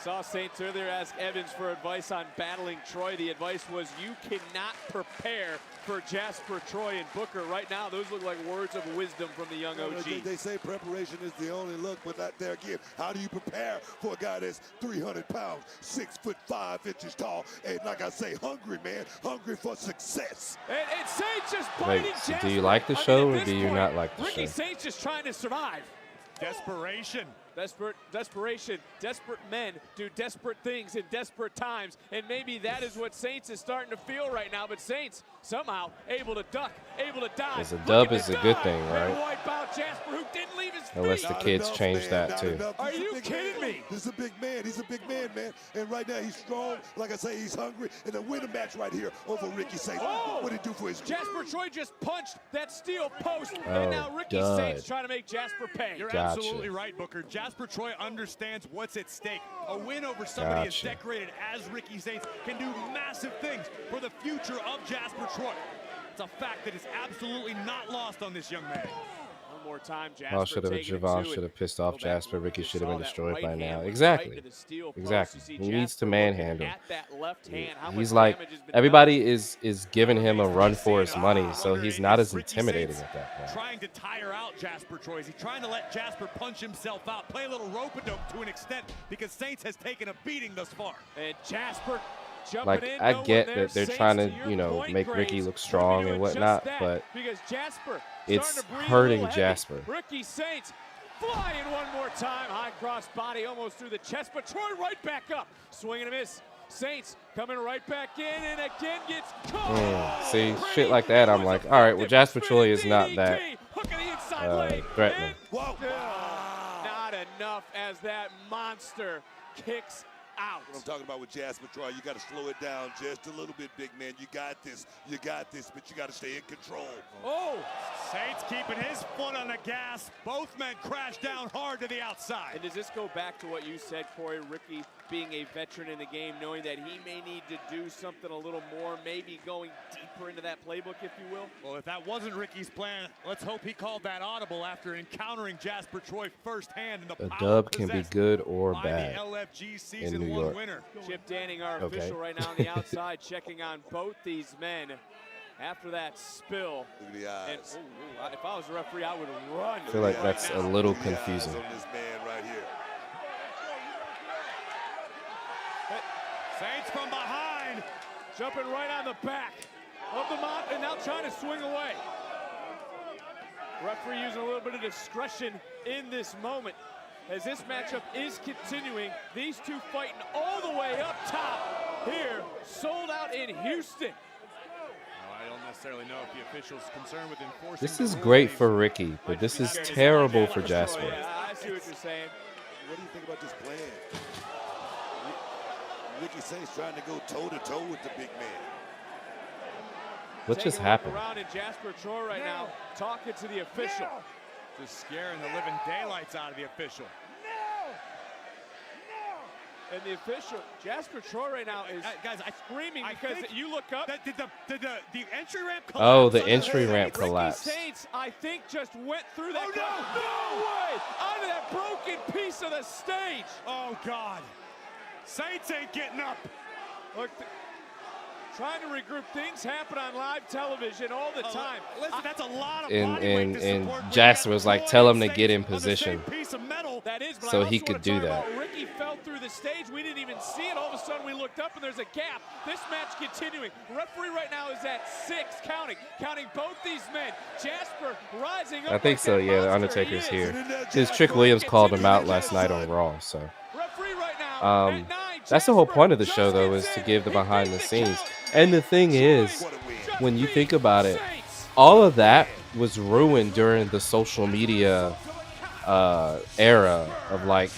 Saw Saints earlier ask Evans for advice on battling Troy. The advice was you cannot prepare for Jasper, Troy, and Booker. Right now, those look like words of wisdom from the young OG. They say preparation is the only look, but not there again. How do you prepare for a guy that's 300 pounds, 6'5" tall, and like I say, hungry, man, hungry for success? And Saints just biting Wait, so Jasper. do you like the show or do you not like the Ricky show? Saints just trying to survive. Desperation. Desperation. Desperate men do desperate things in desperate times, and maybe that is what Saints is starting to feel right now. But Saints somehow able to duck, able to dive. Because a dub is a good thing, right? Wipe out Jasper, who didn't leave his Unless the feet. kids change that too. Are you kidding me? This is a big man. He's a big man, man. And right now he's strong. Like I say, he's hungry. And to win a match right here over Ricky Saints. What did he do for his Jasper Troy just punched that steel post, Oh, and now Ricky dud. Saints trying to make Jasper pay. You're Gotcha. absolutely right, Booker. Jasper Troy understands what's at stake. A win over somebody as Gotcha. decorated as Ricky Saints can do massive things for the future of Jasper Troy. It's a fact that is absolutely not lost on this young man. One more time, Jasper. Oh, should have taking it Javon to should it. have pissed off Go back. Jasper. Ricky You should have saw been that destroyed right by hand now. went Exactly. right into the steel post. Exactly. You see He needs to Jasper manhandle. at that left hand. How much He's like, damage has been everybody is giving him a run for his money, so he's not as intimidating at that point. Trying to tire out Jasper Troy. Is he trying to let Jasper punch himself out, play a little rope-a-dope to an extent, because Saints has taken a beating thus far. And Jasper jumping Like, in, I no get one there. that they're Saints, trying to, your you know, point, make Ricky Graves, look strong doing and just whatnot, that, but because Jasper it's starting to breathe a hurting little heavy. Jasper. Ricky Saints flying one more time. High cross body almost through the chest, but Troy right back up. Swing and a miss. Saints coming right back in and again gets caught. See, shit like that, I'm like, all right, well, Jasper Troy is not that Hook of the inside leg. threatening. Not enough as that monster kicks out. What I'm talking about with Jasper Troy, you got to slow it down just a little bit, big man. You got this, but you got to stay in control. Oh, Saints keeping his foot on the gas. Both men crash down hard to the outside. And does this go back to what you said, Corey? Ricky being a veteran in the game, knowing that he may need to do something a little more, maybe going deeper into that playbook, if you will? Well, if that wasn't Ricky's plan, let's hope he called that audible after encountering Jasper Troy firsthand in the A power dub can be possessed good or by bad the LFG in season New 1 York. winner. Chip Danning, our Okay. official right now on the outside, checking on both these men after that spill. Look at the eyes. And, if I was a referee, I would run. I feel like that's a little Look at the eyes confusing. on this man right here. Saints from behind. Jumping right on the back of the mount and now trying to swing away. Referee using a little bit of discretion in this moment as this matchup is continuing. These two fighting all the way up top here, sold out in Houston. I don't necessarily know if the official's concerned with enforcing. This is great for Ricky, but this is terrible for Jasper. Yeah, I see what you're saying. What do you think about this plan? Ricky Saints trying to go toe-to-toe with the big man. What just Taking a look happened? around in Jasper Troy right now, talking to the official. Just scaring the living daylights out of the official. And the official, Jasper Troy right now is guys, screaming because you look up. Did the entry ramp collapse? Oh, the entry ramp Ricky collapsed. Saints, I think, just went through that. Oh, no way! Onto that broken piece of the stage. Oh, God. Saints ain't getting up. Look, trying to regroup. Things happen on live television all the time. Listen, that's a lot of And Jasper was like, tell him to get in position piece of metal. That is, but so I he also could wanna do talk that. about Ricky fell through the stage. We didn't even see it. All of a sudden, we looked up and there's a gap. This match continuing. Referee right now is at 6, counting both these men. Jasper rising up. I think like so, that yeah, the monster Undertaker's he is. here. Because Trick Williams called him out last night on Raw, so. Referee right now at 9. That's the whole point of the show, though, is to give the behind the scenes. And the thing is, when you think about it, all of that was ruined during the social media era of like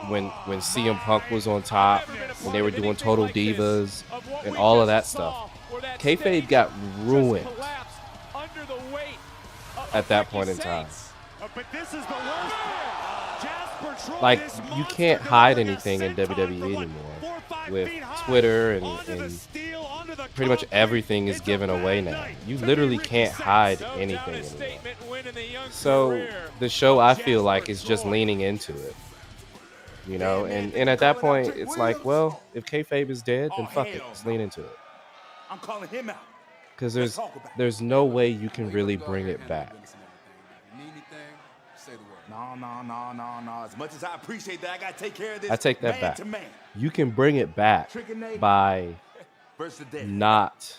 when CM Punk was on top, when they were doing Total Divas and all of that stuff. Kayfabe got ruined at that point in time. But this is the worst. Jasper Troy, Like, you can't hide anything in WWE anymore. With Twitter and pretty much everything is given away now. You literally can't hide anything anymore. So the show, I feel like, is just leaning into it. you know. And at that point, it's like, well, if kayfabe is dead, then fuck it, let's lean into it. I'm calling him out. Because Let's talk about it. there's no way you can really bring it back. No. As much as I appreciate that, I gotta take care of this. I take that man back. to man. You can bring it back TrickNA by versus the dead. not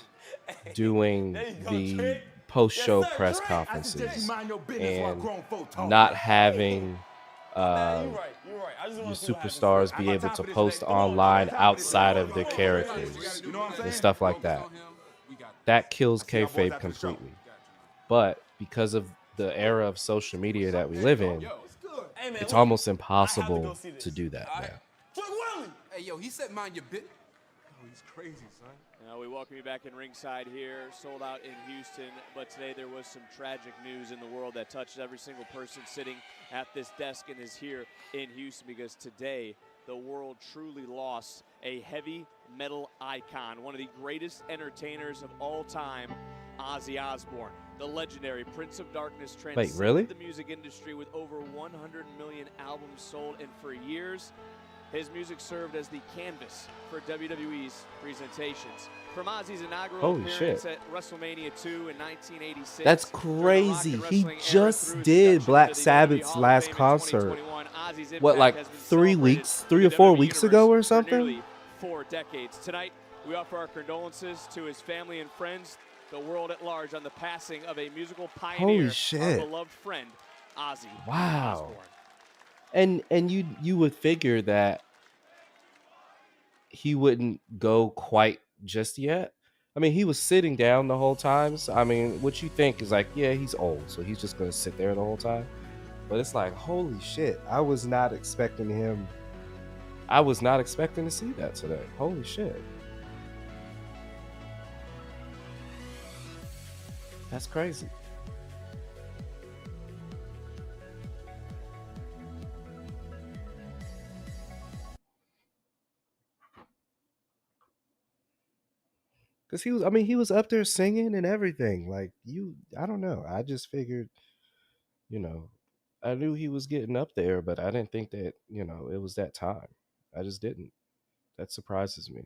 doing There you go, the Trick. post-show Yes, sir, press Trick. conferences mind your business while and grown folk talk. not having You're right. I just your want to see what happens. superstars be able to post online outside of their characters and stuff like that. That kills kayfabe completely. But because of the era of social media that we live in, Hey, man, it's look, almost I have to impossible go see this. to do that now. Trick Willie! Hey, yo, he said mind your bit. Oh, he's crazy, son. Now we welcome you back in ringside here, sold out in Houston, but today there was some tragic news in the world that touched every single person sitting at this desk and is here in Houston, because today the world truly lost a heavy metal icon, one of the greatest entertainers of all time, Ozzy Osbourne. The legendary Prince of Darkness transcended really? the music industry with over 100 million albums sold, and for years his music served as the canvas for WWE's presentations. From Ozzy's inaugural Holy appearance shit. at WrestleMania 2 in 1986. That's crazy. He just did Black Sabbath's last concert. What, like 3 weeks, 3 or 4 weeks ago or something? 4 decades. Tonight, we offer our condolences to his family and friends, the world at large, on the passing of a musical pioneer, Holy our shit. beloved friend, Ozzy Wow. Osbourne. And you would figure that he wouldn't go quite just yet. I mean, he was sitting down the whole time. So, I mean, what you think is like, yeah, he's old, so he's just going to sit there the whole time. But it's like, holy shit. I was not expecting to see that today. Holy shit. That's crazy. Cause he was up there singing and everything. Like I don't know. I just figured, I knew he was getting up there, but I didn't think that, it was that time. I just didn't. That surprises me.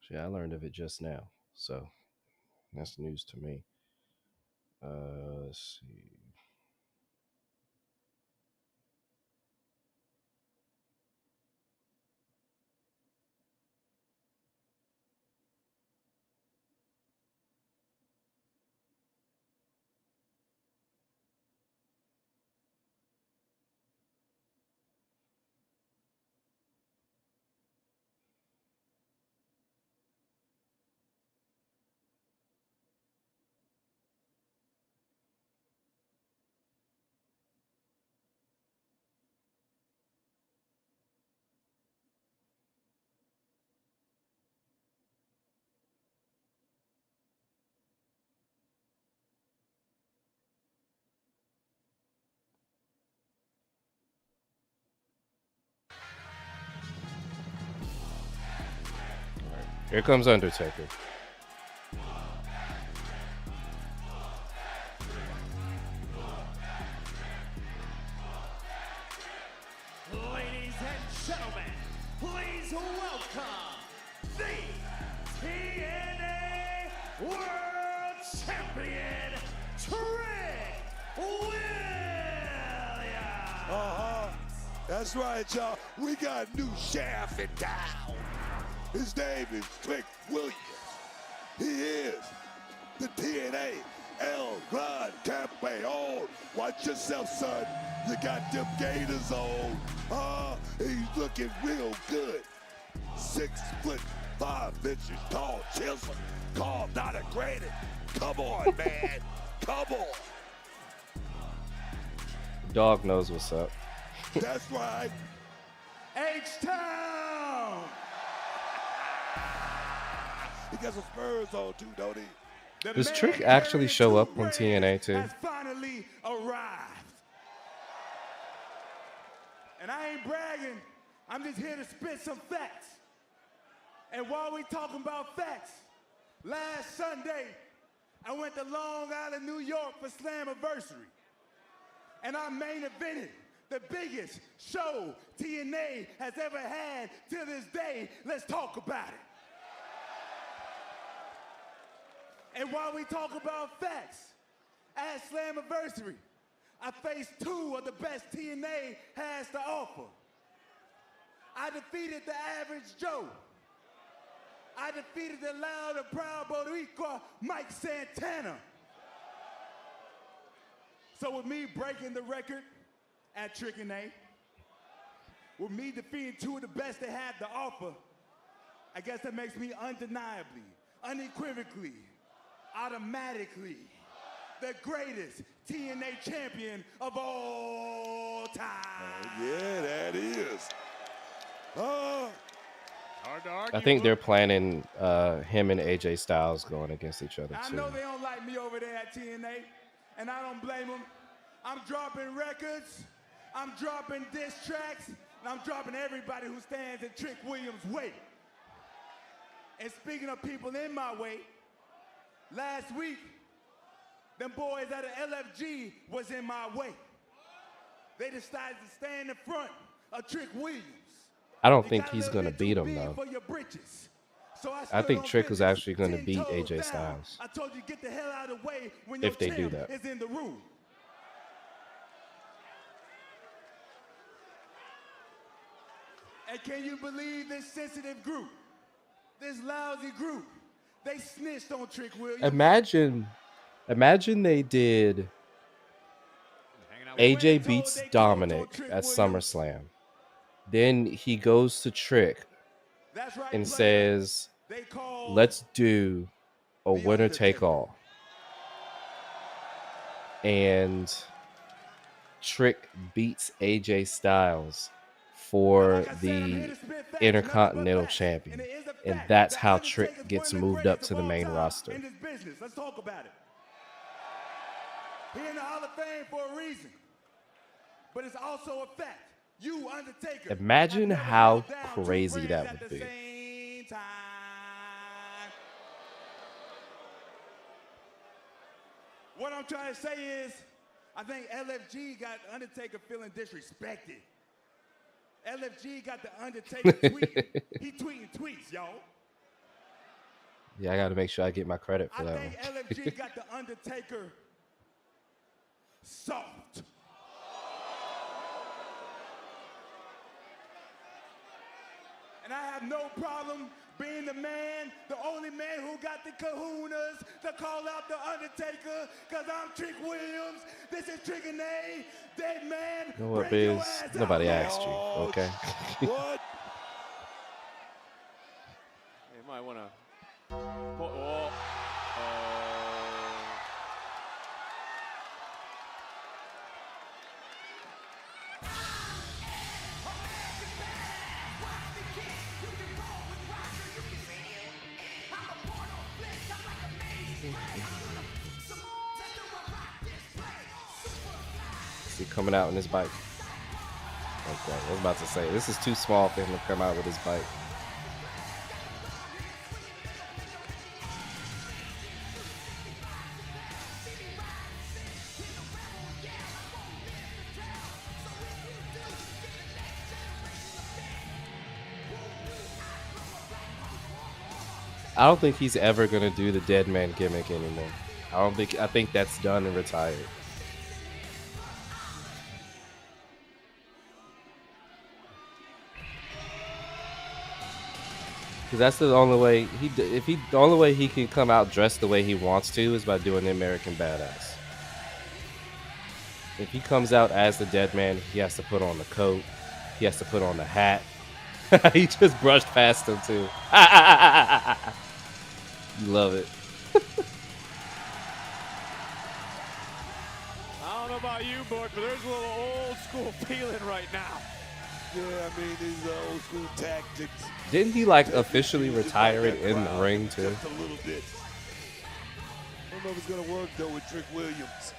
See, I learned of it just now, so that's news to me. Let's see. Here comes Undertaker. Ladies and gentlemen, please welcome the TNA World Champion, Trick Williams. That's right, y'all. We got a new sheriff in town. His name is Trick Williams. He is the TNA El Gran Campeon. Watch yourself, son. You got them gators on. He's looking real good. 6'5" tall, chisel, called not a granite. Come on, man. Come on. Dog knows what's up. That's right. H-Town. He got some spurs on too, don't he? Does Trick actually show up on TNA too? Has finally arrived. And I ain't bragging. I'm just here to spit some facts. And while we talking about facts, last Sunday, I went to Long Island, New York for Slammiversary. And I main evented the biggest show TNA has ever had till this day. Let's talk about it. And while we talk about facts, at Slammiversary, I faced two of the best TNA has to offer. I defeated the average Joe. I defeated the loud and proud Boricua, Mike Santana. So with me breaking the record at TrickNA, with me defeating two of the best they had to offer, I guess that makes me undeniably, unequivocally, automatically the greatest TNA champion of all time. Yeah, that is. I think they're planning him and AJ Styles going against each other I too. know they don't like me over there at TNA, and I don't blame them. I'm dropping records, I'm dropping diss tracks, and I'm dropping everybody who stands in Trick Williams' way. And speaking of people in my way, last week, them boys out of LFG was in my way. They decided to stand in front of Trick Williams. I don't think he's going to beat him, though. I think Trick was actually going to beat AJ Styles. I told you get the hell out of the way when if they do champ that. is in the room. And can you believe this sensitive group, this lousy group, they snitched on Trick Williams. Imagine they did AJ beats Dominic at SummerSlam. Then he goes to Trick and says, let's do a winner take all. And Trick beats AJ Styles for the Intercontinental Champion. And that's how Trick gets moved up to the main roster. Let's talk about it. He in the Hall of Fame for a reason. But it's also a fact. You, Undertaker. Imagine how crazy that would be. What I'm trying to say is, I think LFG got Undertaker feeling disrespected. LFG got the Undertaker tweeting. He tweeting tweets, y'all. Yeah, I got to make sure I get my credit for I that think one. LFG got the Undertaker soft. And I have no problem being the man, the only man who got the kahunas to call out the Undertaker, because I'm Trick Williams. This is TrickNA. Dead man. You know what, Biz? Nobody asked you, okay? What? You might want to. Is he coming out on his bike? Okay, I was about to say, this is too small for him to come out with his bike. I don't think he's ever gonna do the dead man gimmick anymore. I think that's done and retired. Because that's the only way the only way he can come out dressed the way he wants to is by doing the American Badass. If he comes out as the dead man, he has to put on the coat. He has to put on the hat. He just brushed past him too. You love it. I don't know about you, Book, but there's a little old school feeling right now. Yeah, I mean, these are old school tactics. Didn't he like officially retire it in the ring too? Just a little bit. I don't know if it's going to work, though, with Trick Williams.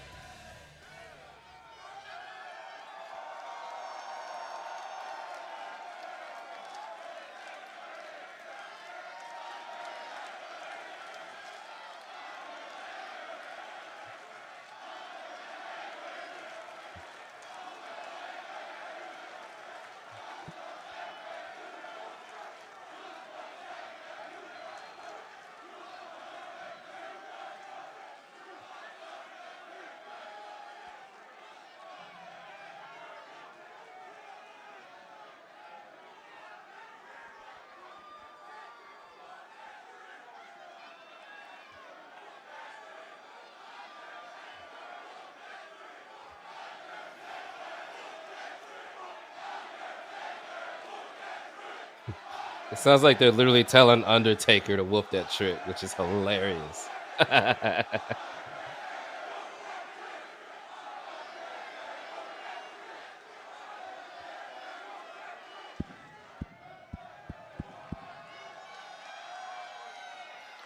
It sounds like they're literally telling Undertaker to whoop that trick, which is hilarious. I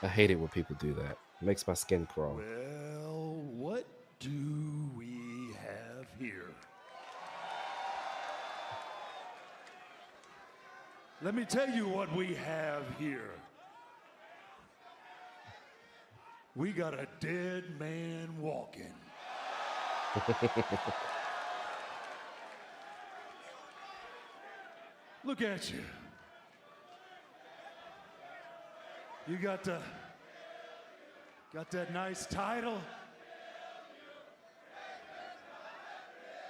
hate it when people do that. It makes my skin crawl. Well, what do we have here? Let me tell you what we have here. We got a dead man walking. Look at you. You got that nice title.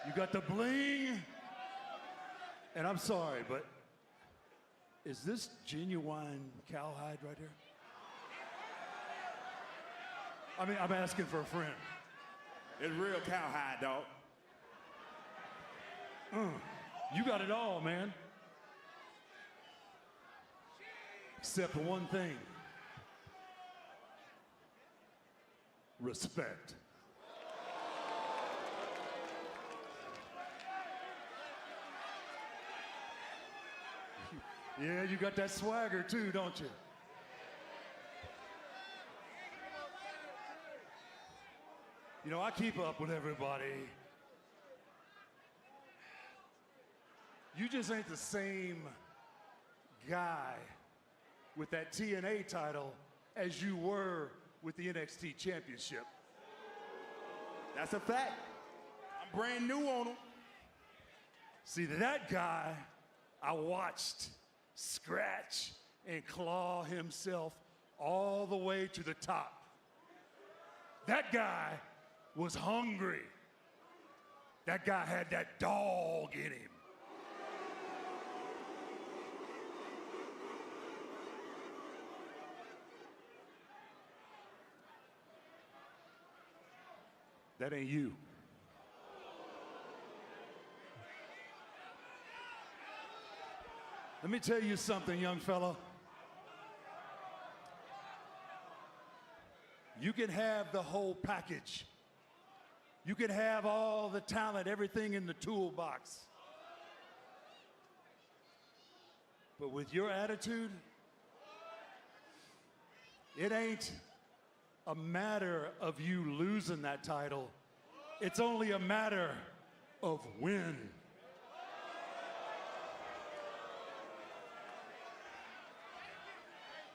You got the bling. And I'm sorry, but is this genuine cowhide right here? I mean, I'm asking for a friend. It's real cowhide, dog. You got it all, man. Except for one thing. Respect. Yeah, you got that swagger too, don't you? You know, I keep up with everybody. You just ain't the same guy with that TNA title as you were with the NXT Championship. That's a fact. I'm brand new on him. See, that guy I watched scratch and claw himself all the way to the top. That guy was hungry. That guy had that dog in him. That ain't you. Let me tell you something, young fella. You can have the whole package. You can have all the talent, everything in the toolbox. But with your attitude, it ain't a matter of you losing that title. It's only a matter of when.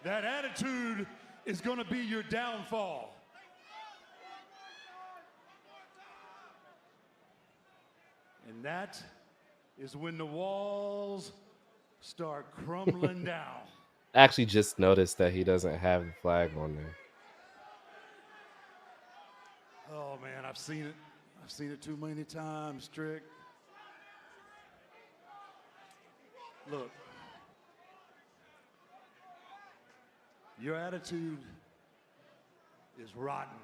That attitude is going to be your downfall. And that is when the walls start crumbling down. Actually, just noticed that he doesn't have the flag on there. Oh man, I've seen it. I've seen it too many times, Trick. Look, your attitude is rotten.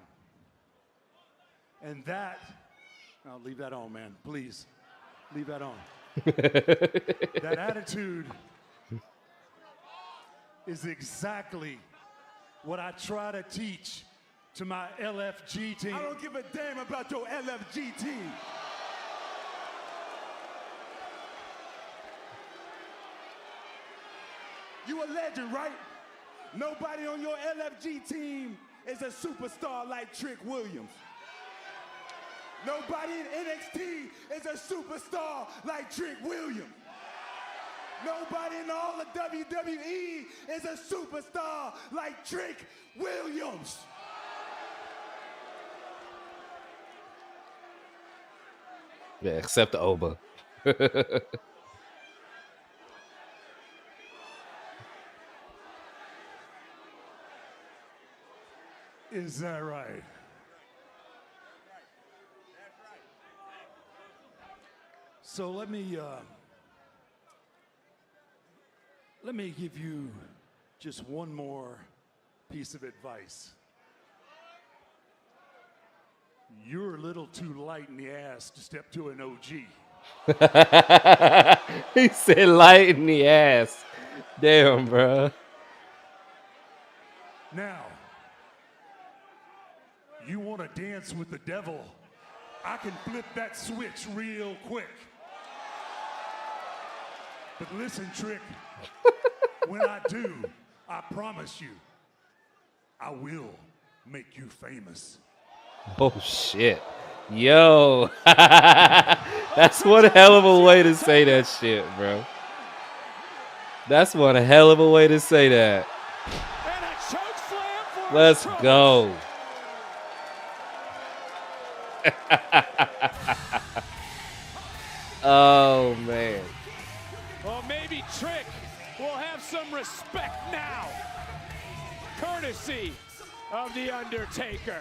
And that, now leave that on, man. Please, leave that on. That attitude is exactly what I try to teach to my LFG team. I don't give a damn about your LFG team. You a legend, right? Nobody on your LFG team is a superstar like Trick Williams. Nobody in NXT is a superstar like Trick Williams. Nobody in all of WWE is a superstar like Trick Williams. Yeah, except Oba. Is that right? So let me give you just one more piece of advice. You're a little too light in the ass to step to an OG. He said light in the ass. Damn, bro. Now, you want to dance with the devil? I can flip that switch real quick. But listen, Trick, when I do, I promise you, I will make you famous. Oh shit. Yo. That's one hell of a way to say that shit, bro. That's one hell of a way to say that. Let's go. Oh man. Well, maybe Trick will have some respect now, courtesy of The Undertaker.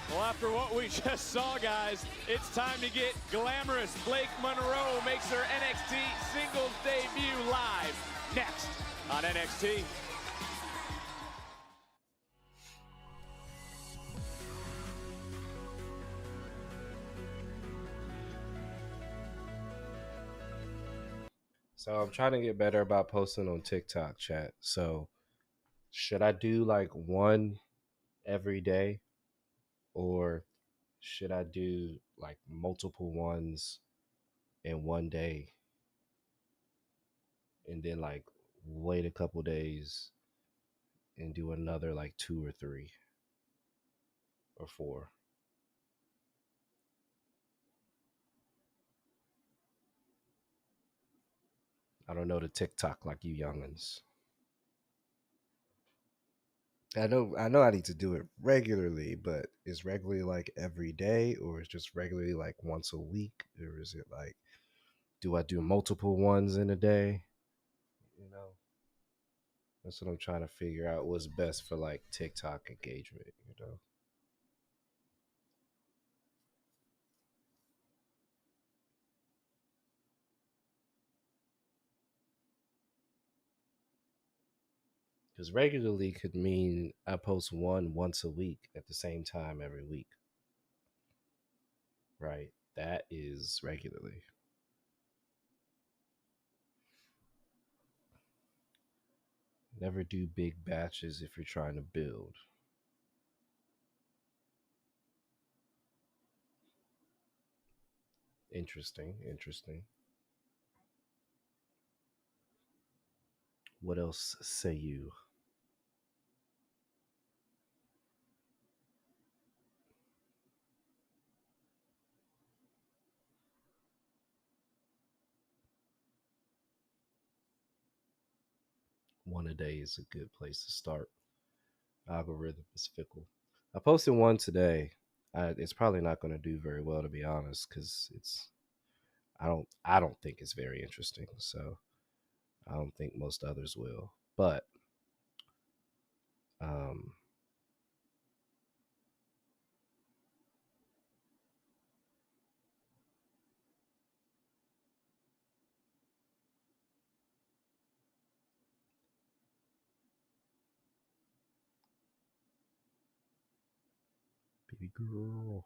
Well, after what we just saw, guys, it's time to get glamorous. Blake Monroe makes her NXT singles debut live next on NXT. So I'm trying to get better about posting on TikTok, chat. So should I do like one every day, or should I do like multiple ones in one day and then like wait a couple days and do another like 2 or 3 or 4? I don't know the TikTok like you youngins. I know I need to do it regularly, but is regularly like every day, or is just regularly like once a week, or is it like, do I do multiple ones in a day? You know, that's what I'm trying to figure out what's best for like TikTok engagement, you know. Because regularly could mean I post one once a week at the same time every week. Right? That is regularly. Never do big batches if you're trying to build. Interesting, interesting. What else say you? One a day is a good place to start. Algorithm is fickle. I posted one today. It's probably not going to do very well, to be honest, because I don't think it's very interesting. So I don't think most others will. But baby girl.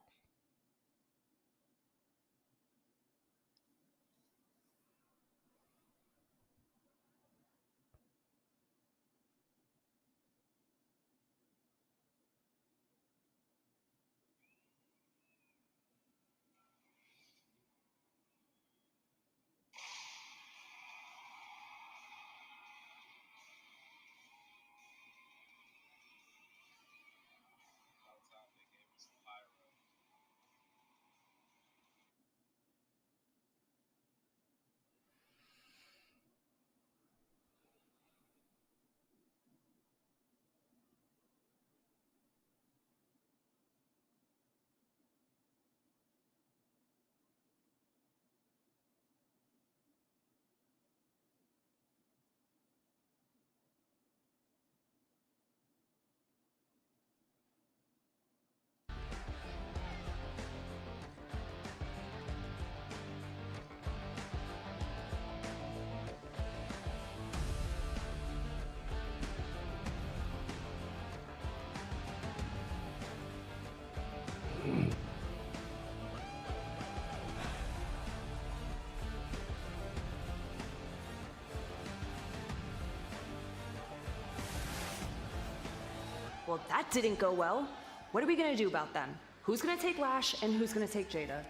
Well, that didn't go well. What are we gonna do about them? Who's gonna take Lash and who's gonna take Jada?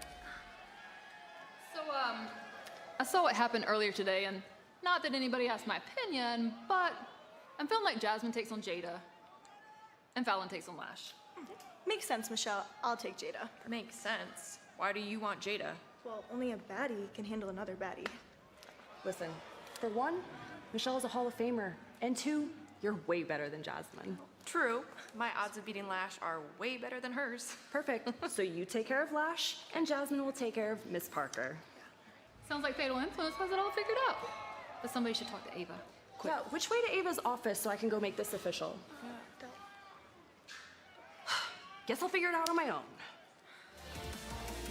So, I saw what happened earlier today, and not that anybody asked my opinion, but I'm feeling like Jasmine takes on Jada, and Fallon takes on Lash. Makes sense, Michelle. I'll take Jada. Makes sense. Why do you want Jada? Well, only a baddie can handle another baddie. Listen, for one, Michelle is a Hall of Famer, and two, you're way better than Jasmine. True. My odds of beating Lash are way better than hers. Perfect. So you take care of Lash, and Jasmine will take care of Miss Parker. Sounds like Fatal Influence has it all figured out. But somebody should talk to Ava. Quick. Yeah, which way to Ava's office so I can go make this official? Guess I'll figure it out on my own.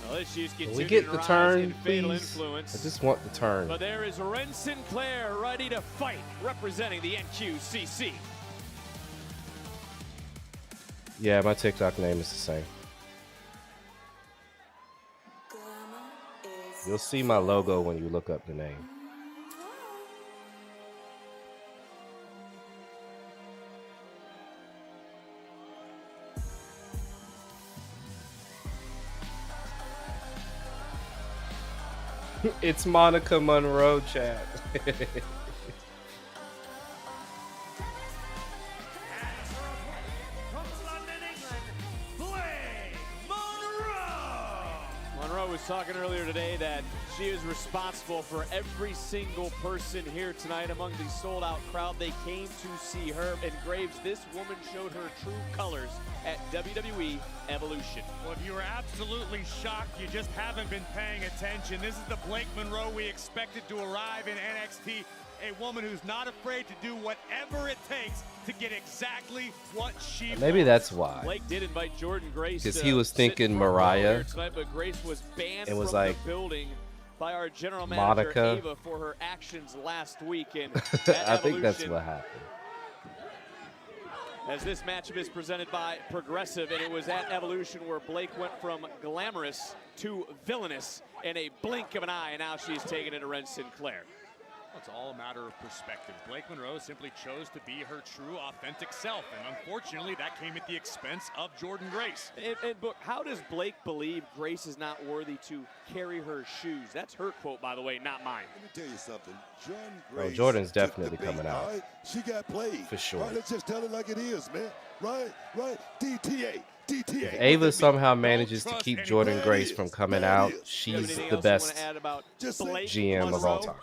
Well, issues Can continue we get to the rise turn, in Fatal please? Influence. I just want the turn. But there is Ren Sinclair ready to fight, representing the NQCC. Yeah, my TikTok name is the same. You'll see my logo when you look up the name. It's Monica Monroe, chat. Monroe was talking earlier today that she is responsible for every single person here tonight among the sold-out crowd. They came to see her. And Graves, this woman showed her true colors at WWE Evolution. Well, if you were absolutely shocked, you just haven't been paying attention. This is the Blake Monroe we expected to arrive in NXT. A woman who's not afraid to do whatever it takes to get exactly what she wants. Maybe that's why. Blake did invite Jordan Grace Because to he was sit thinking front row Mariah. here tonight, but Grace was banned It was from like the building by our general Monica. manager Ava for her actions last week. And I think that's what happened. As this matchup is presented by Progressive, and it was at Evolution where Blake went from glamorous to villainous in a blink of an eye, and now she's taking it to Ren Sinclair. Well, it's all a matter of perspective. Blake Monroe simply chose to be her true, authentic self, and unfortunately, that came at the expense of Jordan Grace. And Book, how does Blake believe Grace is not worthy to carry her shoes? That's her quote, by the way, not mine. Let me tell you something. Jordan Oh, Grace Jordan's took the definitely bait, coming out. all right? She got played. For sure. All right, let's just tell it like it is, man. right, DTA. If Ava somehow manages to keep Jordan Grace from coming out, she's the best GM of all time.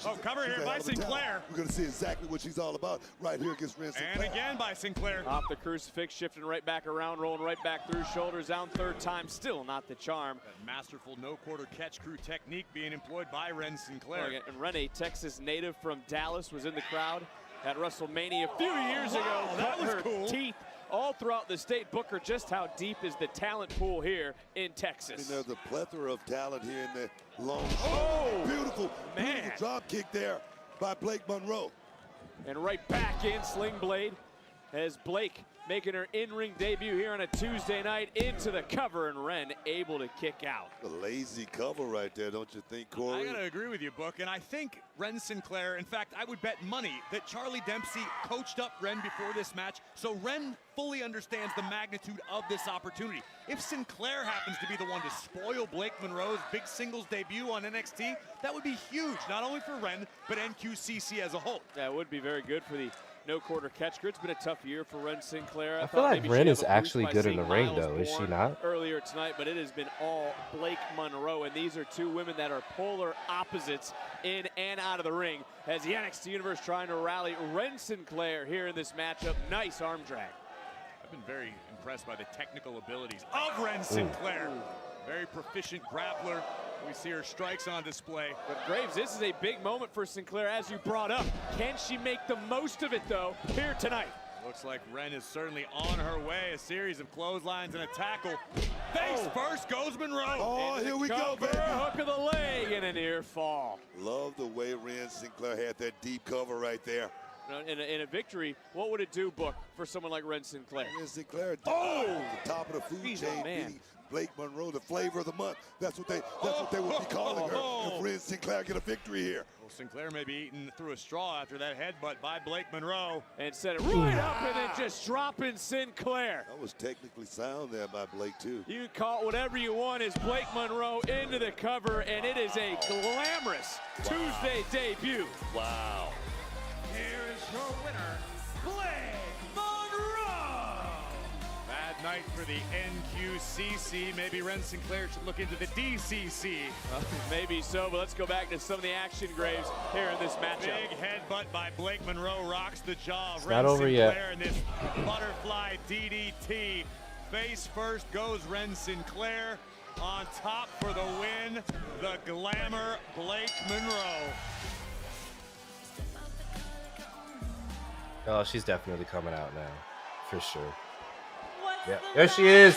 Oh, cover here by Sinclair. We're going to see exactly what she's all about right here against Ren Sinclair. And again by Sinclair. Off the crucifix, shifting right back around, rolling right back through, shoulders down, third time, still not the charm. That masterful no-quarter catch crew technique being employed by Ren Sinclair. And Ren, a Texas native from Dallas, was in the crowd at WrestleMania a few years ago. That was her cool. Teeth all throughout the state. Booker, just how deep is the talent pool here in Texas? There's a plethora of talent here in the long beautiful drop kick there by Blake Monroe. And right back in Sling Blade as Blake making her in-ring debut here on a Tuesday night into the cover, and Ren able to kick out. A lazy cover right there, don't you think, Corey? I gotta agree with you, Book, and I think Ren Sinclair, in fact, I would bet money that Charlie Dempsey coached up Ren before this match, so Ren fully understands the magnitude of this opportunity. If Sinclair happens to be the one to spoil Blake Monroe's big singles debut on NXT, that would be huge, not only for Ren, but NQCC as a whole. That would be very good for the no-quarter catch crew. It's been a tough year for Ren Sinclair. I feel like Ren is actually good in the ring, though, is she not? Earlier tonight, but it has been all Blake Monroe, and these are two women that are polar opposites in and out of the ring as the NXT Universe trying to rally Ren Sinclair here in this matchup. Nice arm drag. I've been very impressed by the technical abilities of Ren Sinclair. Very proficient grappler. We see her strikes on display. But Graves, this is a big moment for Sinclair, as you brought up. Can she make the most of it, though, here tonight? Looks like Ren is certainly on her way. A series of clotheslines and a tackle. Face first goes Monroe. Oh, here we go, baby. Hook of the leg and a near fall. Love the way Ren Sinclair had that deep cover right there. In a victory, what would it do, Book, for someone like Ren Sinclair? Ren Sinclair, the top of the food chain, beating Blake Monroe, the flavor of the month. That's what they would be calling her if Ren Sinclair get a victory here. Well, Sinclair may be eating through a straw after that headbutt by Blake Monroe. And set it right up and then just dropping Sinclair. That was technically sound there by Blake, too. You call it whatever you want as Blake Monroe into the cover, and it is a glamorous Tuesday debut. Wow. Here is your winner, Blake Monroe. Bad night for the NQCC. Maybe Ren Sinclair should look into the DCC. Maybe so, but let's go back to some of the action, Graves, here in this matchup. Big headbutt by Blake Monroe rocks the jaw of It's Ren not over Sinclair yet. in this butterfly DDT. Face first goes Ren Sinclair. On top for the win, the glamour Blake Monroe. Oh, she's definitely coming out now, for sure. Yeah, there she is.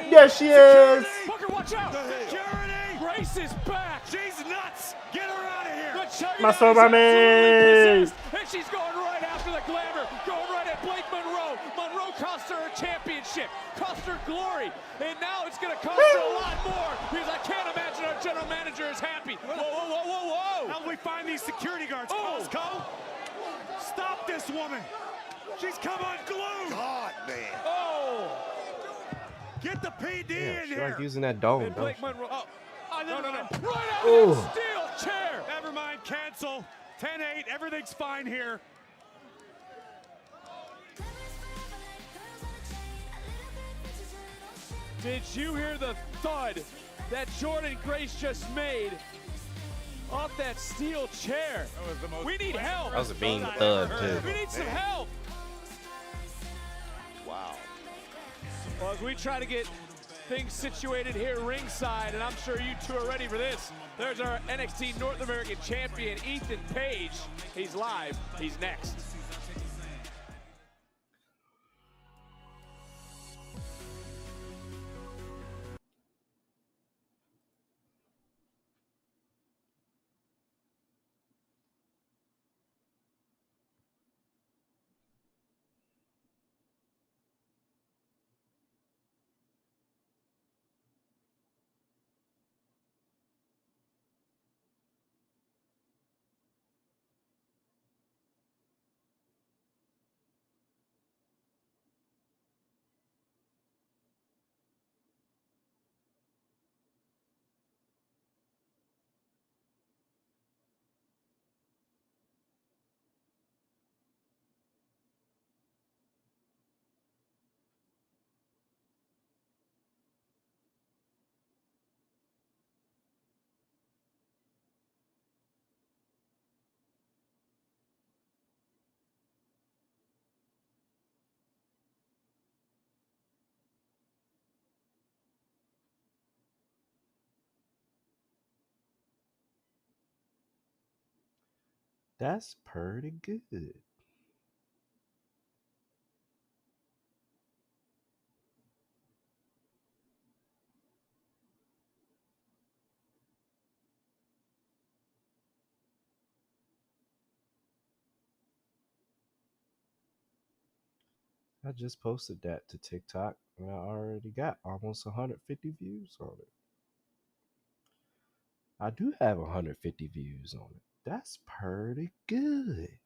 There she is. Booker, watch out! Security! Grace is back. She's nuts. Get her out of here. My soul, my man. And she's going right after the glamour, going right at Blake Monroe. Monroe cost her a championship, cost her glory, and now it's going to cost her a lot more because I can't imagine our general manager is happy. Whoa, whoa, whoa, whoa, whoa! How do we find these security guards? Costco? Stop this woman. She's come unglued. God, man. Oh! Get the PD Yeah, in she here. like using that dome, And don't Blake she? Monroe. Oh, no. Right out Oh. of that steel chair. Never mind, cancel. 10-8, everything's fine here. Did you hear the thud that Jordan Grace just made off that steel chair? That was the most We need help. That was a mean thud, too. We need some help. Wow. Well, as we try to get things situated here ringside, and I'm sure you two are ready for this. There's our NXT North American champion, Ethan Page. He's live. He's next. That's pretty good. I just posted that to TikTok and I already got almost 150 views on it. I do have 150 views on it. That's pretty good.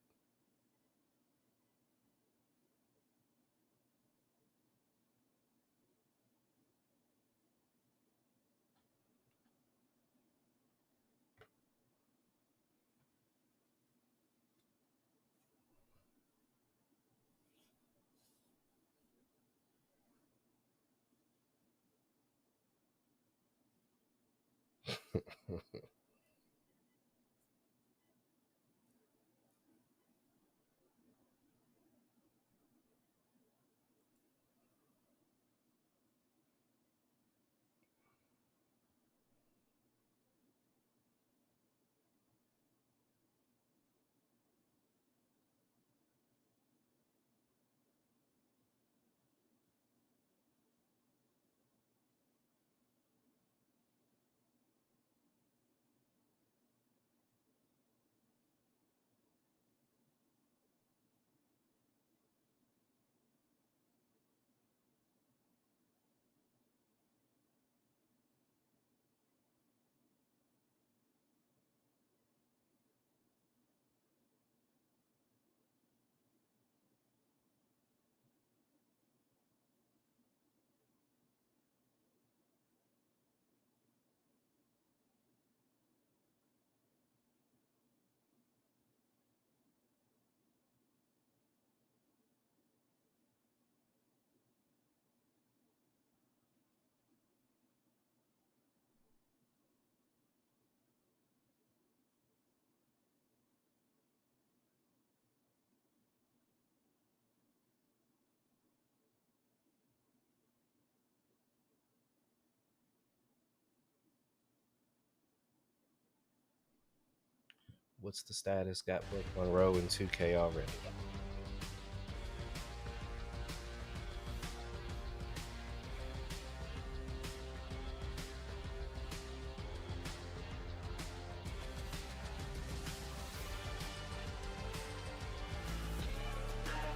What's the status? Got Brooke Monroe in 2K already.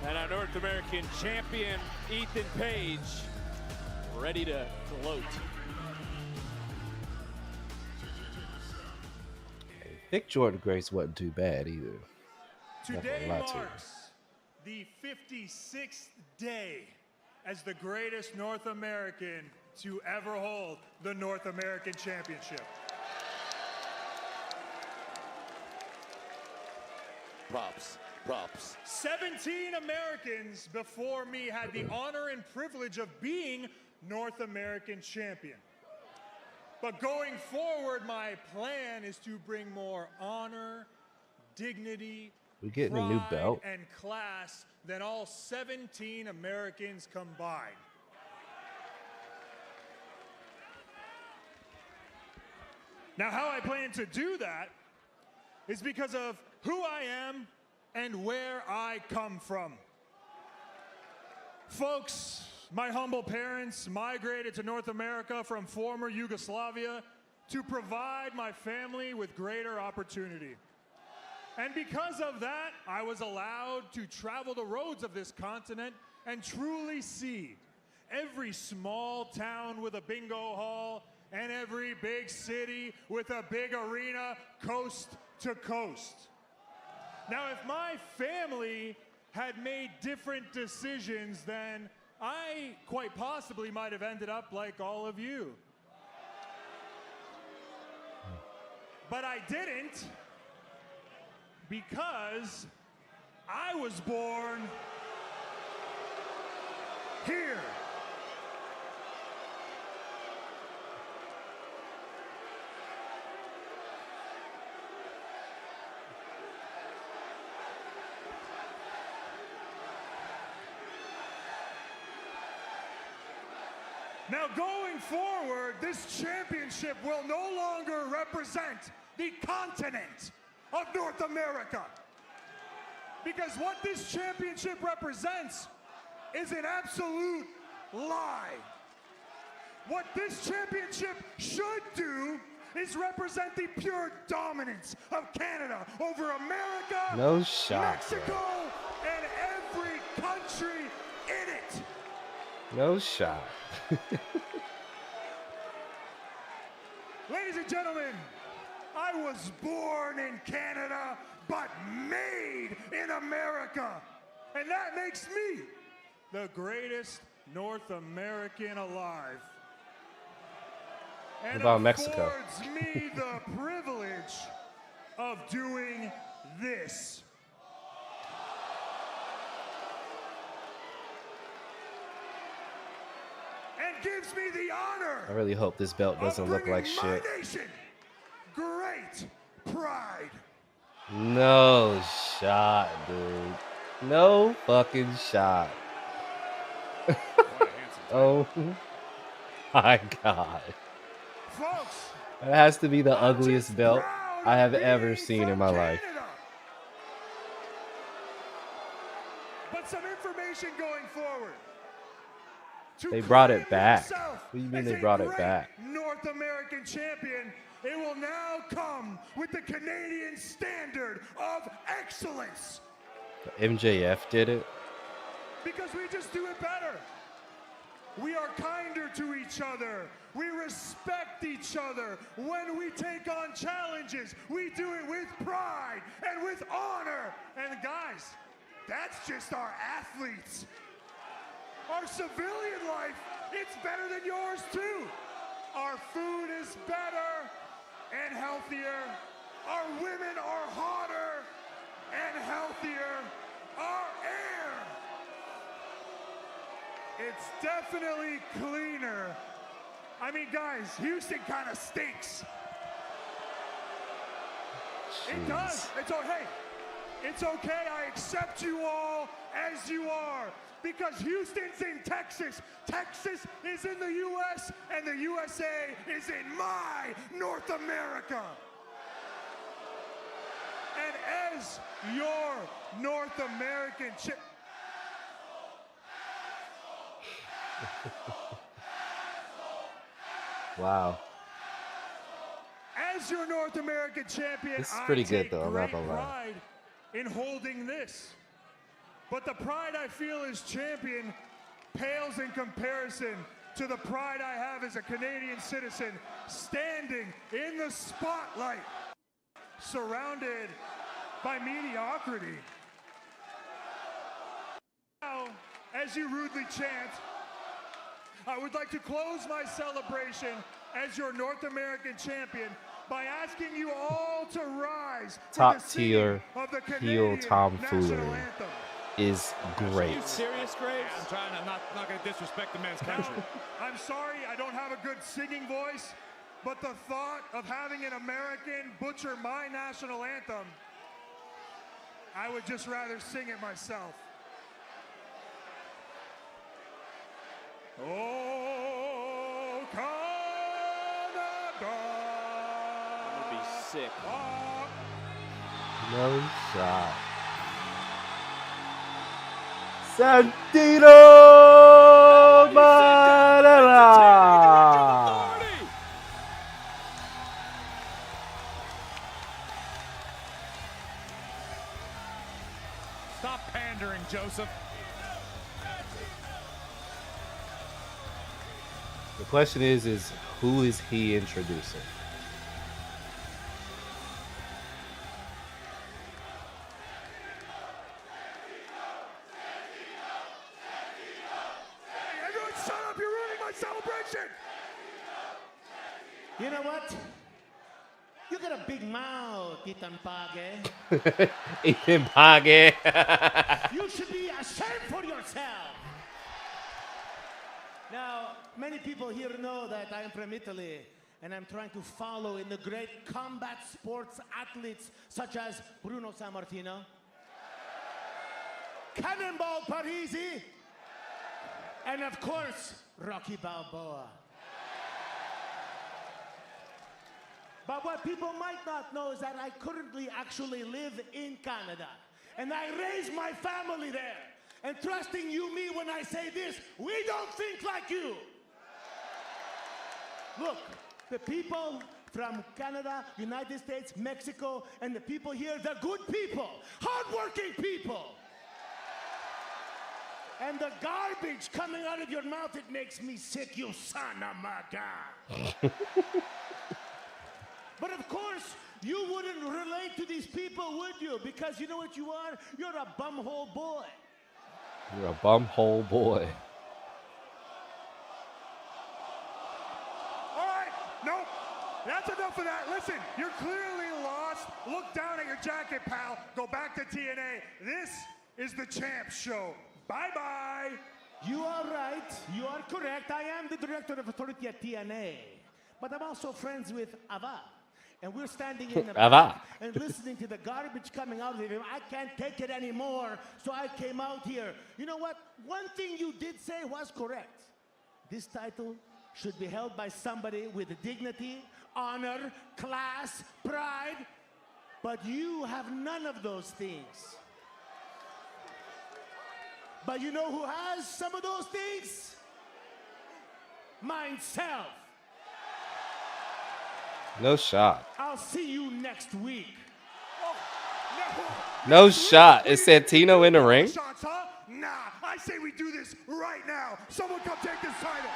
And our North American champion, Ethan Page, ready to gloat. Nick Jordan Grace wasn't too bad either. Today marks the 56th day as the greatest North American to ever hold the North American Championship. Props. 17 Americans before me had the honor and privilege of being North American champion. But going forward, my plan is to bring more honor, dignity, We getting a new pride, belt. and class than all 17 Americans combined. Now, how I plan to do that is because of who I am and where I come from. Folks, my humble parents migrated to North America from former Yugoslavia to provide my family with greater opportunity. And because of that, I was allowed to travel the roads of this continent and truly see every small town with a bingo hall and every big city with a big arena coast to coast. Now, if my family had made different decisions, then I quite possibly might have ended up like all of you. But I didn't, because I was born here. Now, going forward, this championship will no longer represent the continent of North America. Because what this championship represents is an absolute lie. What this championship should do is represent the pure dominance of Canada over America, No shot, Mexico, bro. and every country in it. No shot. Ladies and gentlemen, I was born in Canada, but made in America. And that makes me the greatest North American alive. What And about Mexico? affords me the privilege of doing this. And gives me the honor. I really hope this belt doesn't look like shit. My nation, great pride. No shot, dude. No fucking shot. Oh my God. Folks, That has to be the ugliest belt I have ever seen in my life. but some information going forward. They brought it back. What do you mean they brought it back? North American champion, it will now come with the Canadian standard of excellence. MJF did it. Because we just do it better. We are kinder to each other. We respect each other. When we take on challenges, we do it with pride and with honor. And guys, that's just our athletes. Our civilian life, it's better than yours too. Our food is better and healthier. Our women are hotter and healthier. Our air, it's definitely cleaner. I mean, guys, Houston kind of stinks. It does. Hey, it's okay. I accept you all as you are. Because Houston's in Texas, Texas is in the U.S., and the USA is in my North America. And as your North American Wow. As your North American champion, This is pretty I good, take though, I'm not great gonna lie. pride in holding this. But the pride I feel as champion pales in comparison to the pride I have as a Canadian citizen standing in the spotlight, surrounded by mediocrity. Now, as you rudely chant, I would like to close my celebration as your North American champion by asking you all to rise to Top the tier singing of the heel Canadian tomfoolery national anthem. is great. Are you serious, Graves? I'm trying. I'm not going to disrespect the men's country. I'm sorry, I don't have a good singing voice, but the thought of having an American butcher my national anthem, I would just rather sing it myself. Oh, Canada. That would be sick. No shot. Santino Marella. Stop pandering, Joseph. The question is who is he introducing? Hey, everyone shut up, you're ruining my celebration! You know what? You got a big mouth, Ethan Page. Ethan Page. You should be ashamed for yourself. Now, many people here know that I'm from Italy, and I'm trying to follow in the great combat sports athletes such as Bruno Sammartino, Cannonball Parisi, and of course, Rocky Balboa. But what people might not know is that I currently actually live in Canada. And I raised my family there. And trusting you me when I say this, we don't think like you. Look, the people from Canada, United States, Mexico, and the people here, they're good people, hardworking people. And the garbage coming out of your mouth, it makes me sick, you son of a gun. But of course, you wouldn't relate to these people, would you? Because you know what you are? You're a bumhole boy. You're a bumhole boy. All right, nope. That's enough of that. Listen, you're clearly lost. Look down at your jacket, pal. Go back to TNA. This is the Champ Show. Bye-bye. You are right. You are correct. I am the director of authority at TNA. But I'm also friends with Ava. And we're standing in the back and listening to the garbage coming out of him. I can't take it anymore, so I came out here. You know what? One thing you did say was correct. This title should be held by somebody with dignity, honor, class, pride. But you have none of those things. But you know who has some of those things? Myself. No shot. I'll see you next week. No shot. Is Santino in the ring? Shots, huh? Nah, I say we do this right now. Someone come take this title.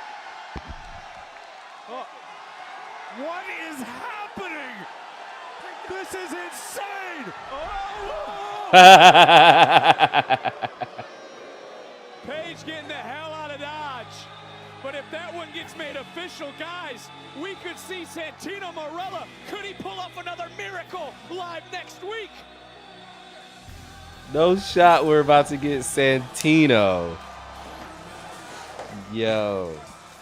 What is happening? This is insane. Page getting the hell out of Dodge. But if that one gets made official, guys, we could see Santino Marella. Could he pull off another miracle live next week? No shot. We're about to get Santino. Yo,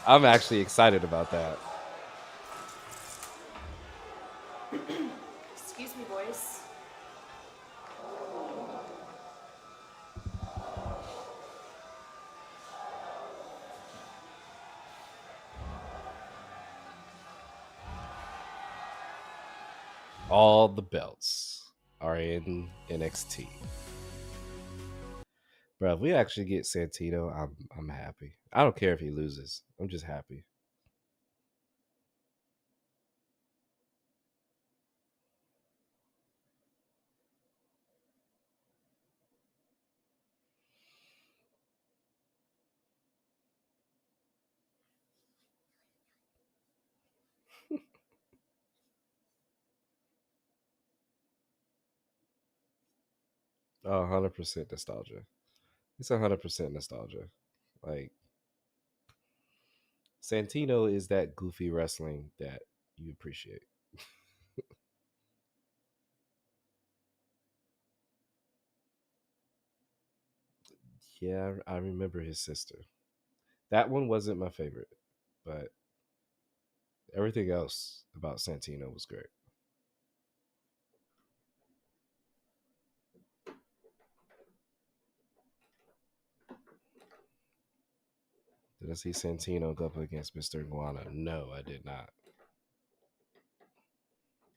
I'm actually excited about that. Excuse me, boys. All the belts are in NXT. Bro, if we actually get Santino, I'm happy. I don't care if he loses. I'm just happy. Oh, 100% nostalgia. It's 100% nostalgia. Like, Santino is that goofy wrestling that you appreciate. Yeah, I remember his sister. That one wasn't my favorite, but everything else about Santino was great. Did I see Santino go up against Mr. Iguana? No, I did not.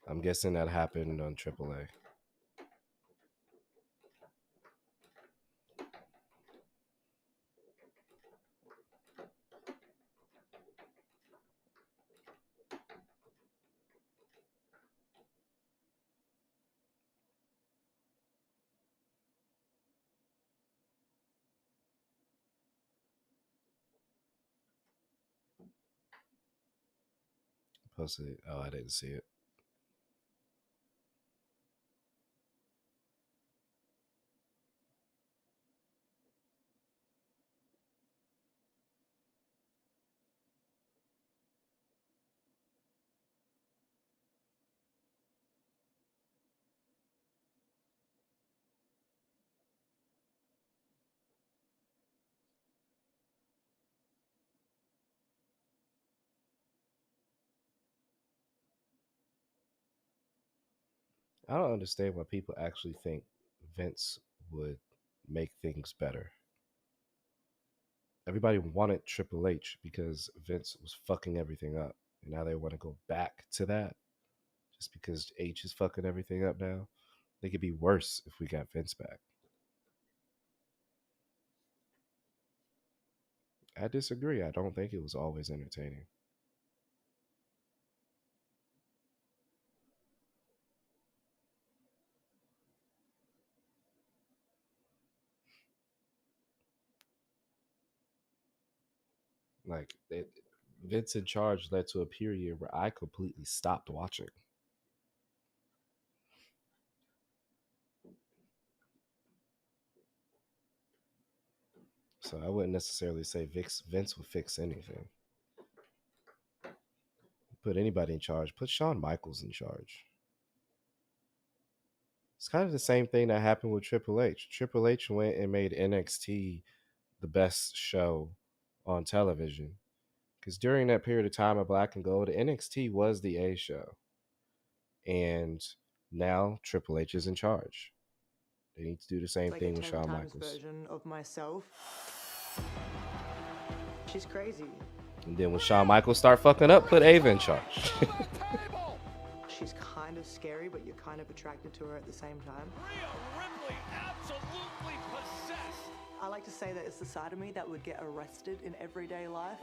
I'm guessing that happened on AAA. Posted it. Oh, I didn't see it. I don't understand why people actually think Vince would make things better. Everybody wanted Triple H because Vince was fucking everything up. And now they want to go back to that just because H is fucking everything up now. think it'd be worse if we got Vince back. I disagree. I don't think it was always entertaining. Like, Vince in charge led to a period where I completely stopped watching. So I wouldn't necessarily say Vince would fix anything. Put anybody in charge. Put Shawn Michaels in charge. It's kind of the same thing that happened with Triple H. Triple H went and made NXT the best show on television. Because during that period of time of Black and Gold, NXT was the A show. And now Triple H is in charge. They need to do the same thing with Shawn Michaels. Version of myself. She's crazy. And then when Shawn Michaels start fucking up, put Ava in charge. She's kind of scary, but you're kind of attracted to her at the same time. Rhea Ripley absolutely possessed. I like to say that it's the side of me that would get arrested in everyday life.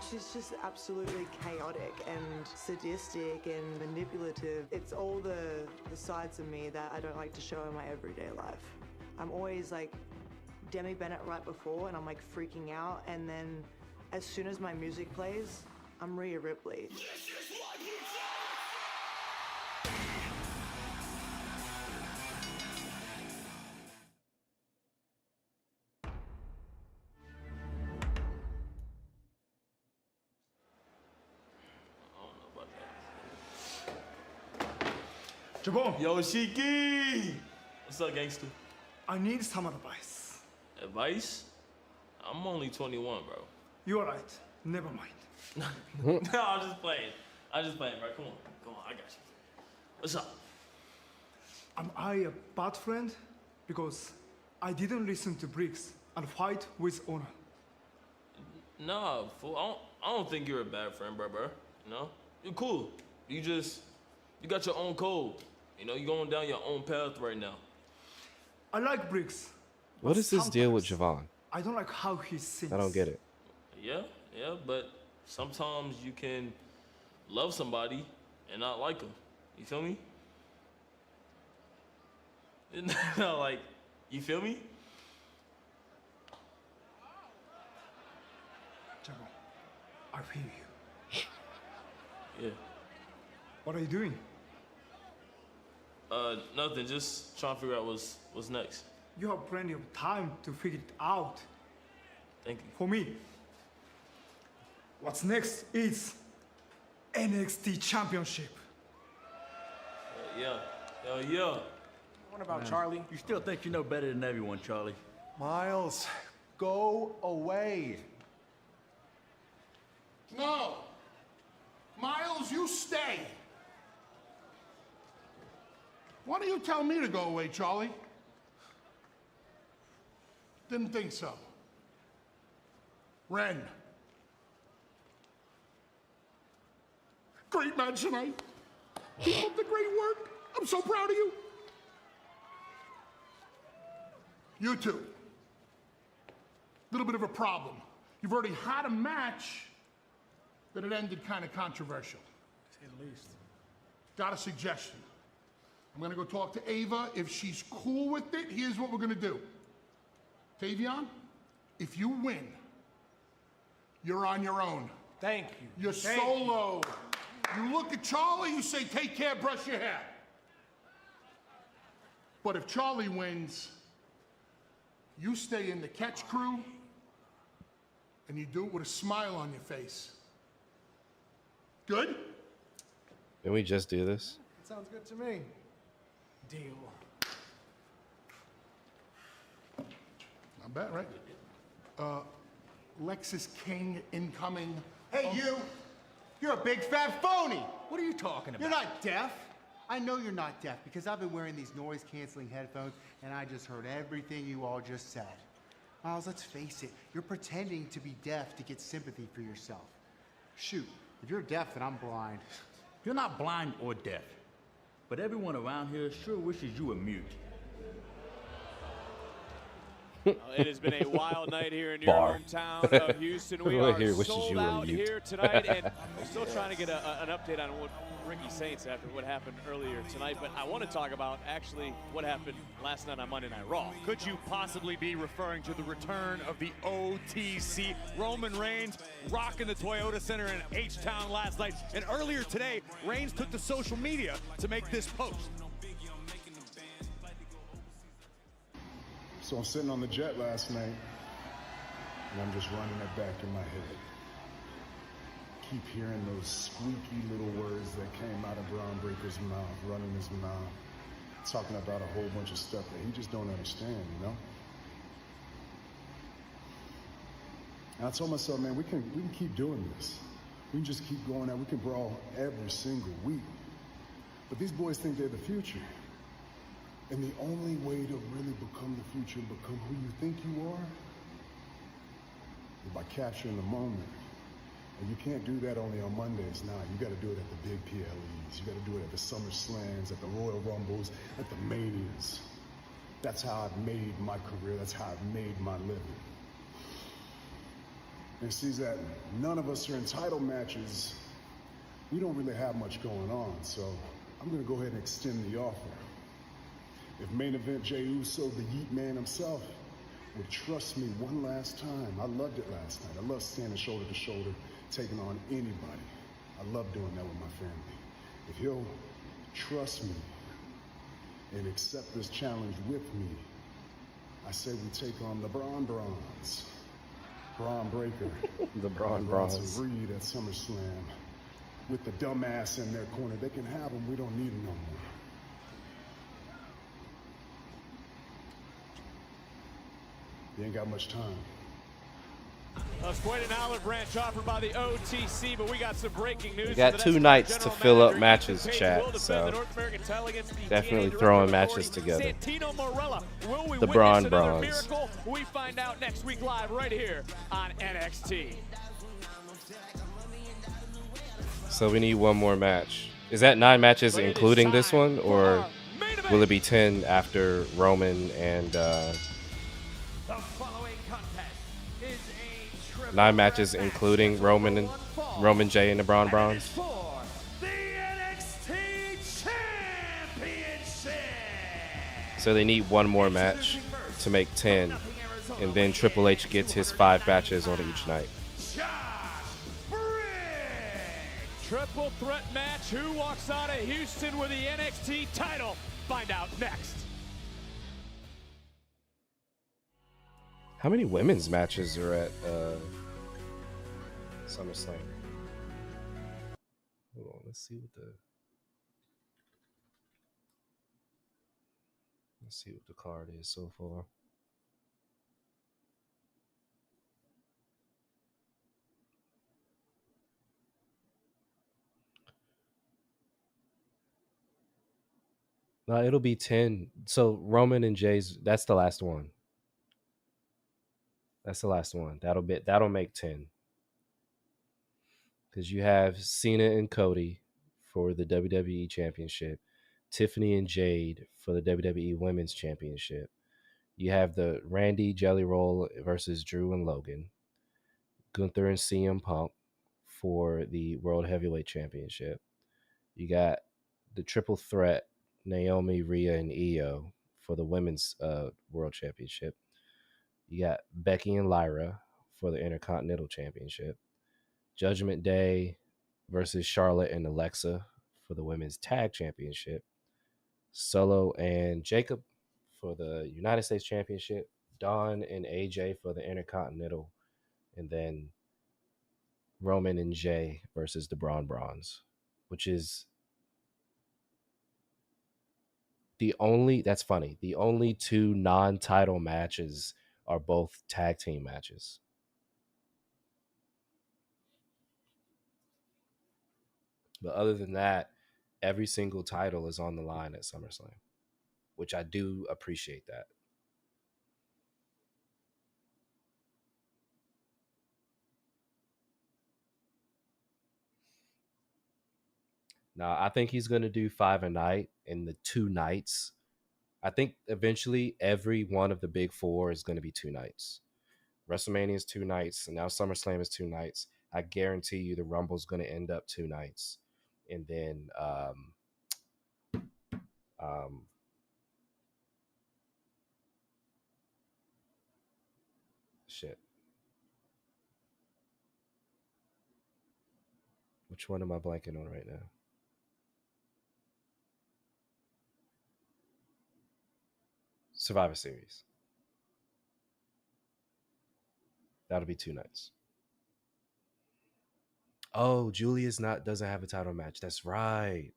She's just absolutely chaotic and sadistic and manipulative. It's all the sides of me that I don't like to show in my everyday life. I'm always like Demi Bennett right before, and I'm like freaking out, and then as soon as my music plays, I'm Rhea Ripley. Jabon. Yo, Shiki. What's up, gangster? I need some advice. Advice? I'm only 21, bro. You're right. Never mind. No, I'm just playing. I'm just playing, bro. Come on. Come on, I got you. What's up? Am I a bad friend? Because I didn't listen to Briggs and fight with honor. Nah, fool. I don't think you're a bad friend, bro. You know? You're cool. You got your own code. You know, you're going down your own path right now. I like Briggs. What is this deal with Javon? I don't like how he sings. I don't get it. Yeah, but sometimes you can love somebody and not like them. You feel me? Like, you feel me? Jabon, I feel you. Yeah. What are you doing? Nothing. Just trying to figure out what's next. You have plenty of time to figure it out. Thank you. For me, what's next is NXT Championship. Yeah. Hell yeah. What about Charlie? You still think you know better than everyone, Charlie. Miles, go away. No. Miles, you stay. Why don't you tell me to go away, Charlie? Didn't think so. Ren. Great match tonight. Keep up the great work. I'm so proud of you. You two. Little bit of a problem. You've already had a match that it ended kind of controversial. To say the least. Got a suggestion. I'm gonna go talk to Ava. If she's cool with it, here's what we're gonna do. Tavion, if you win, you're on your own. Thank you. You're solo. You look at Charlie, you say, take care, brush your hair. But if Charlie wins, you stay in the catch crew, and you do it with a smile on your face. Good? Can we just do this? Sounds good to me. Deal. Not bad, right? Lexus King incoming. Hey, you! You're a big fat phony! What are you talking about? You're not deaf. I know you're not deaf because I've been wearing these noise-canceling headphones and I just heard everything you all just said. Miles, let's face it, you're pretending to be deaf to get sympathy for yourself. Shoot, if you're deaf, then I'm blind. You're not blind or deaf. but everyone around here sure wishes you were mute. It has been a wild night here in your Bar. hometown of Houston. We Everyone are here wishes sold you were out mute. here tonight, and we're still trying to get an update on what Ricky Saints after what happened earlier tonight. But I want to talk about actually what happened last night on Monday Night Raw. Could you possibly be referring to the return of the OTC? Roman Reigns rocking the Toyota Center in H-Town last night. And earlier today, Reigns took to social media to make this post. So I'm sitting on the jet last night, and I'm just running it back in my head. Keep hearing those squeaky little words that came out of Braun Breaker's mouth, running his mouth, talking about a whole bunch of stuff that he just don't understand, you know? And I told myself, man, we can keep doing this. We can just keep going out. We can brawl every single week. But these boys think they're the future. And the only way to really become the future and become who you think you are is by capturing the moment. And you can't do that only on Mondays now. You got to do it at the big PLEs. You got to do it at the Summer Slams, at the Royal Rumbles, at the Manias. That's how I've made my career. That's how I've made my living. And see that none of us are in title matches. We don't really have much going on. So I'm going to go ahead and extend the offer. If main event Jey Uso, the Yeet Man himself, would trust me one last time. I loved it last night. I love standing shoulder to shoulder, taking on anybody. I love doing that with my family. If he'll trust me and accept this challenge with me, I say we take on the Braun Brawns. Braun Breaker. The Braun Brawns. Reed at SummerSlam. With the dumbass in their corner. They can have him. We don't need him no more. You ain't got much time. It's quite an olive branch offered by the OTC, but we got some breaking news. We got 2 nights to fill up matches, chat, so definitely throwing matches together. The Braun Brawns. We find out next week live right here on NXT. So we need one more match. Is that 9 matches including this one, or will it be 10 after Roman and 9 matches including Roman, Jey, and the Braun Brawns? So they need one more match to make 10, and then Triple H gets his 5 matches on each night. Triple threat match. Who walks out of Houston with the NXT title? Find out next. How many women's matches are at SummerSlam? Hold on, let's see what the card is so far. No, it'll be 10. So Roman and Jey's, that's the last one. That's the last one. That'll make 10. Because you have Cena and Cody for the WWE Championship, Tiffany and Jade for the WWE Women's Championship. You have the Randy Jelly Roll versus Drew and Logan, Gunther and CM Punk for the World Heavyweight Championship. You got the triple threat, Naomi, Rhea, and Io for the Women's World Championship. You got Becky and Lyra for the Intercontinental Championship. Judgment Day versus Charlotte and Alexa for the Women's Tag Championship. Solo and Jacob for the United States Championship. Dawn and AJ for the Intercontinental. And then Roman and Jey versus the Braun Brawns, which is that's funny. The only 2 non-title matches are both tag team matches. But other than that, every single title is on the line at SummerSlam, which I do appreciate that. No, I think he's going to do 5 a night in the 2 nights. I think eventually every one of the big 4 is going to be 2 nights. WrestleMania is 2 nights, and now SummerSlam is 2 nights. I guarantee you the Rumble's going to end up 2 nights. And then shit. Which one am I blanking on right now? Survivor Series. That'll be 2 nights. Oh, Julia's doesn't have a title match. That's right.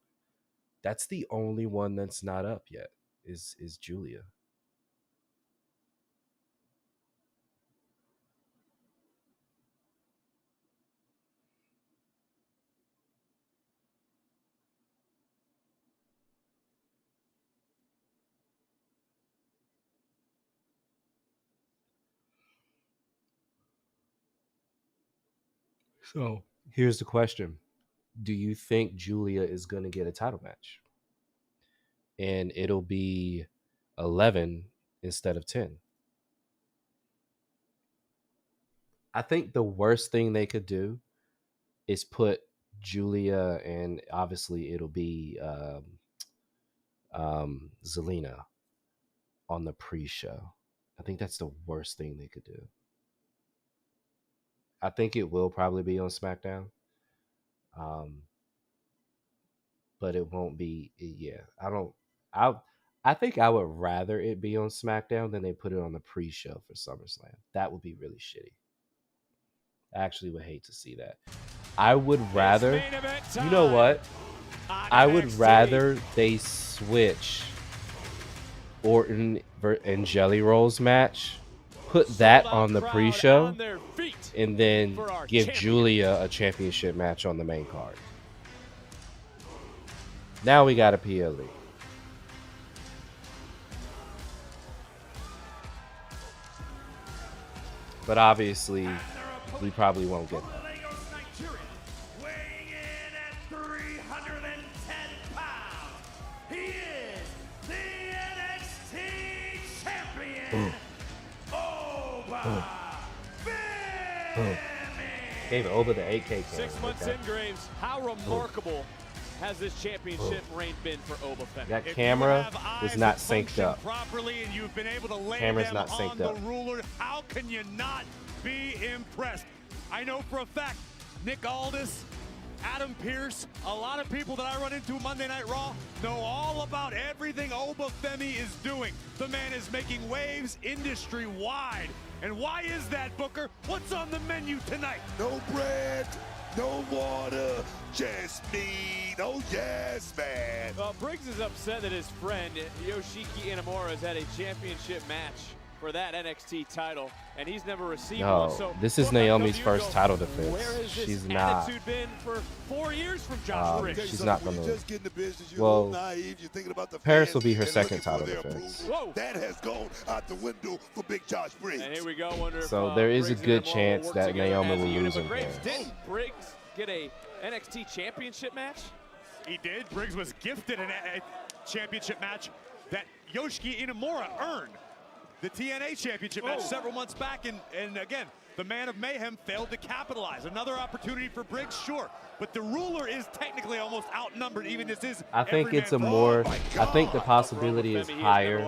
That's the only one that's not up yet. Is Julia. So here's the question. Do you think Julia is going to get a title match? And it'll be 11 instead of 10. I think the worst thing they could do is put Julia, and obviously it'll be Zelina on the pre-show. I think that's the worst thing they could do. I think it will probably be on SmackDown. But it won't be. Yeah, I think I would rather it be on SmackDown than they put it on the pre-show for SummerSlam. That would be really shitty. I actually would hate to see that. I would rather, you know what? I would rather they switch Orton and Jelly Roll's match, put that on the pre-show, and then give Julia a championship match on the main card. Now we got a PLE. But obviously, we probably won't get that. Weighing in at 310 pounds, he is the NXT champion, Oba Femi. Gave Oba the 8K cam. 6 months in, Graves. How remarkable has this championship reign been for Oba Femi? That camera is not synced up. Properly, and you've been able to lay Camera's them not synced on the up. ruler. How can you not be impressed? I know for a fact, Nick Aldis, Adam Pearce, a lot of people that I run into Monday Night Raw know all about everything Oba Femi is doing. The man is making waves industry-wide. And why is that, Booker? What's on the menu tonight? No bread, no water, just meat. Oh, yes, man. Well, Briggs is upset that his friend Yoshiki Inamura has had a championship match for that NXT title, and he's never received one. So this is Naomi's first title defense. Where has She's this not. attitude been for 4 years from Josh Briggs? She's not going to. Well, Paris will be her second title defense. That has gone out the window for Big Josh Briggs. And here we go. Wonder So if, there is a Briggs good and Inamura chance work that together Naomi as a will unit. lose But in Graves, Paris. did Briggs get a NXT championship match? He did. Briggs was gifted a championship match that Yoshiki Inamura earned. The TNA championship match several months back, and again, the man of mayhem failed to capitalize. Another opportunity for Briggs, sure, but the ruler is technically almost outnumbered. Even this is. I think it's a more. I think the possibility is higher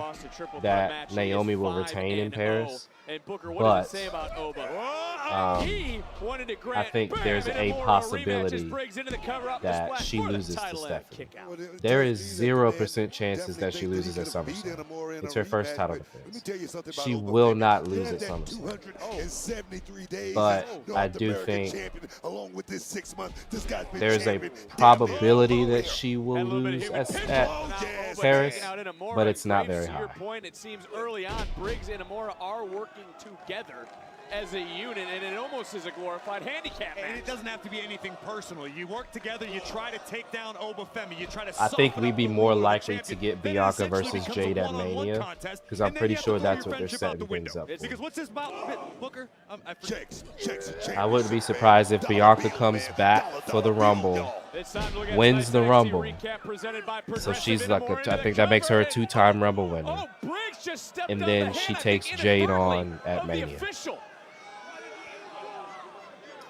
that Naomi will retain in Paris. And Booker, what does it say But about Oba? He wanted to I grant think there's Bam a Inamura possibility rematches Briggs into the cover up the that splash she for the loses to title and Stephanie. kick out. There is 0% chances that she loses at SummerSlam. It's her first title defense. She will not lose at SummerSlam. But I do think there's a probability that she will lose at Paris, but it's not very To high. your point, it seems early on Briggs and Inamura are working together as a unit, and it almost is a glorified handicap match. And it doesn't have to be anything personal. You work together, you try to take down Oba Femi, you try to I think soften we'd up be the more ruler, the likely to champion. get Then it Bianca essentially versus becomes a Jade at one-on-one Mania, contest, because I'm and then pretty you have sure to throw that's your what they're friendship out setting the things window. up for. Because what's this about, Booker? Checks. I wouldn't be surprised if Bianca comes back for the Rumble wins the Rumble. So she's like, I think that makes her a 2-time Rumble winner. And then she takes Jade on at Mania.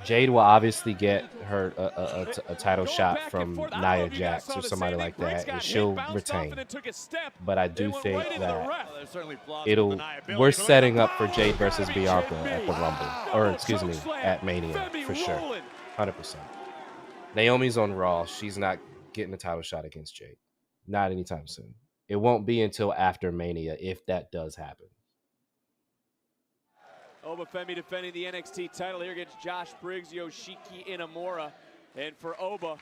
Jade will obviously get her a title shot from Nia Jax or somebody like that, and she'll retain. But I do think that we're setting up for Jade versus Bianca at the Rumble, or excuse me, at Mania for sure, 100%. Naomi's on Raw. She's not getting a title shot against Jade, not anytime soon. It won't be until after Mania if that does happen. Obafemi defending the NXT title here against Josh Briggs, Yoshiki Inamura. And for Oba,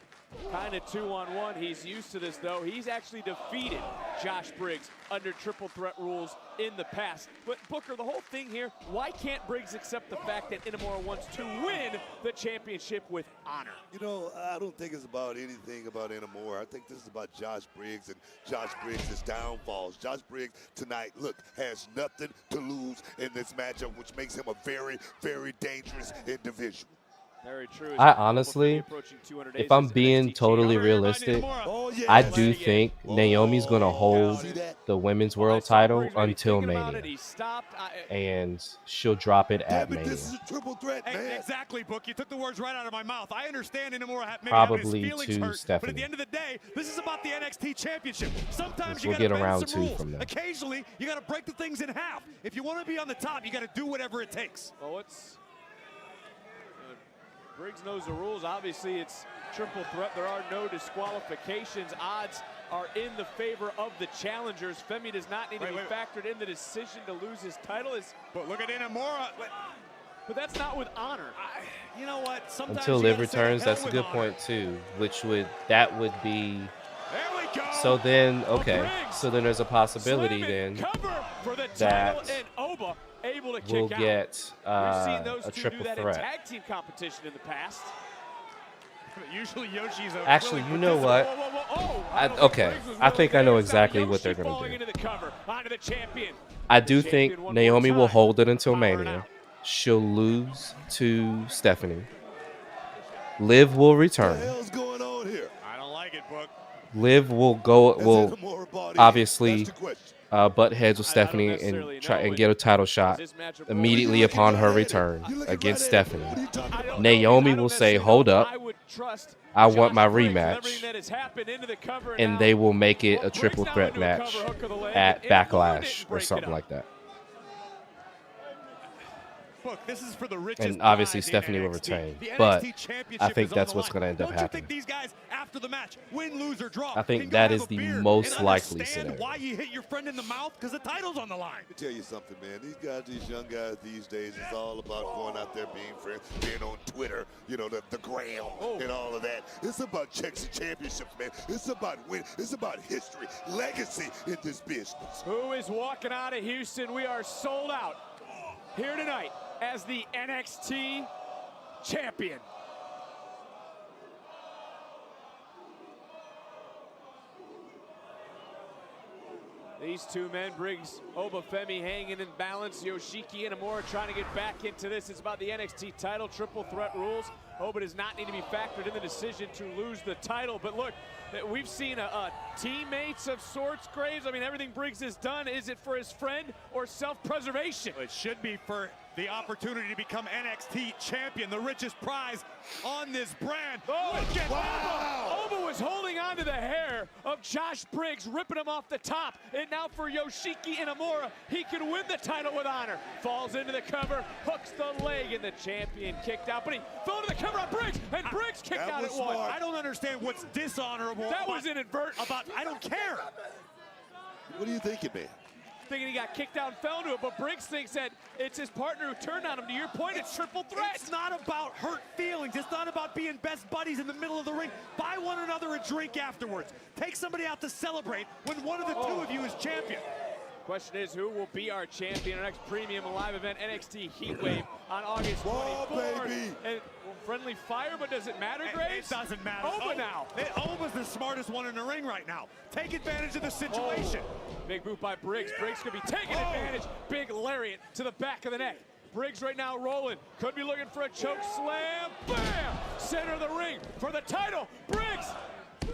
kind of 2-on-1. He's used to this, though. He's actually defeated Josh Briggs under triple threat rules in the past. But, Booker, the whole thing here, why can't Briggs accept the fact that Inamura wants to win the championship with honor? You know, I don't think it's about anything about Inamura. I think this is about Josh Briggs and Josh Briggs' downfalls. Josh Briggs tonight, look, has nothing to lose in this matchup, which makes him a very, very dangerous individual. Very true. I honestly, if I'm being totally realistic, I do think Naomi's going to hold the Women's World title until Mania. And she'll drop it at Mania. This is a triple threat, man. Exactly, Book. You took the words right out of my mouth. I understand Inamura probably to hurt, Stephanie. but at the end of the day, this is about the NXT Championship. Sometimes you we'll got to get around bend some two rules. from them. Occasionally, you got to break the things in half. If you want to be on the top, you got to do whatever it takes. Well, Briggs knows the rules. Obviously, it's triple threat. There are no disqualifications. Odds are in the favor of the challengers. Femi does not need to be factored in the decision to lose his title. But look at Inamura. But that's not with honor. You know what? Sometimes until Liv returns, that's a good point too. That would be. There we go. So then, okay. So then there's a possibility then that we'll get a triple threat. Tag team competition in the past. Usually Yoshi's actually, you know what? I think I know exactly what they're going to do. I do think Naomi will hold it until Mania. She'll lose to Stephanie. Liv will return. What the hell's going on here? I don't like it, Book. Liv will obviously butt heads with Stephanie and try and get a title shot immediately upon her return against Stephanie. Naomi will say, "Hold up, I want my rematch," and they will make it a triple threat match at Backlash or something like that. Look, this is for the richest and obviously prize Stephanie in will NXT. retain, The but NXT championship I think is that's on the what's line. going to end up Don't you happening. think these guys, after the match, win, lose, or draw, I think can go that have is a the beer most and likely understand scenario. why you hit your friend in the mouth? Because the title's on the line. Let me tell you something, man. These young guys these days, it's all about going out there being friends, being on Twitter, you know, the gram and all of that. It's about checks and championships, man. It's about win. It's about history, legacy in this business. Who is walking out of Houston? We are sold out here tonight as the NXT champion. These two men, Briggs, Obafemi hanging in balance. Yoshiki Inamura trying to get back into this. It's about the NXT title, triple threat rules. Oba does not need to be factored in the decision to lose the title. But look, we've seen teammates of sorts, Graves. I mean, everything Briggs has done, is it for his friend or self-preservation? It should be for the opportunity to become NXT champion, the richest prize on this brand. Oh, look at Oba. Oba was holding on to the hair of Josh Briggs, ripping him off the top. And now for Yoshiki Inamura, he can win the title with honor. Falls into the cover, hooks the leg, and the champion kicked out. But he fell into the cover on Briggs, and Briggs kicked out at one. I don't understand what's dishonorable. That was inadvertent. I don't care. What are you thinking, man? Thinking he got kicked out and fell into it, but Briggs thinks that it's his partner who turned on him. To your point, it's triple threat. It's not about hurt feelings. It's not about being best buddies in the middle of the ring. Buy one another a drink afterwards. Take somebody out to celebrate when one of the two of you is champion. Question is, who will be our champion? Our next premium live event, NXT Heatwave, on August 24th. And friendly fire, but does it matter, Graves? It doesn't matter. Oba now. Oba's the smartest one in the ring right now. Take advantage of the situation. Big boot by Briggs. Briggs could be taking advantage. Big lariat to the back of the neck. Briggs right now rolling. Could be looking for a choke slam. Bam! center of the ring for the title. Briggs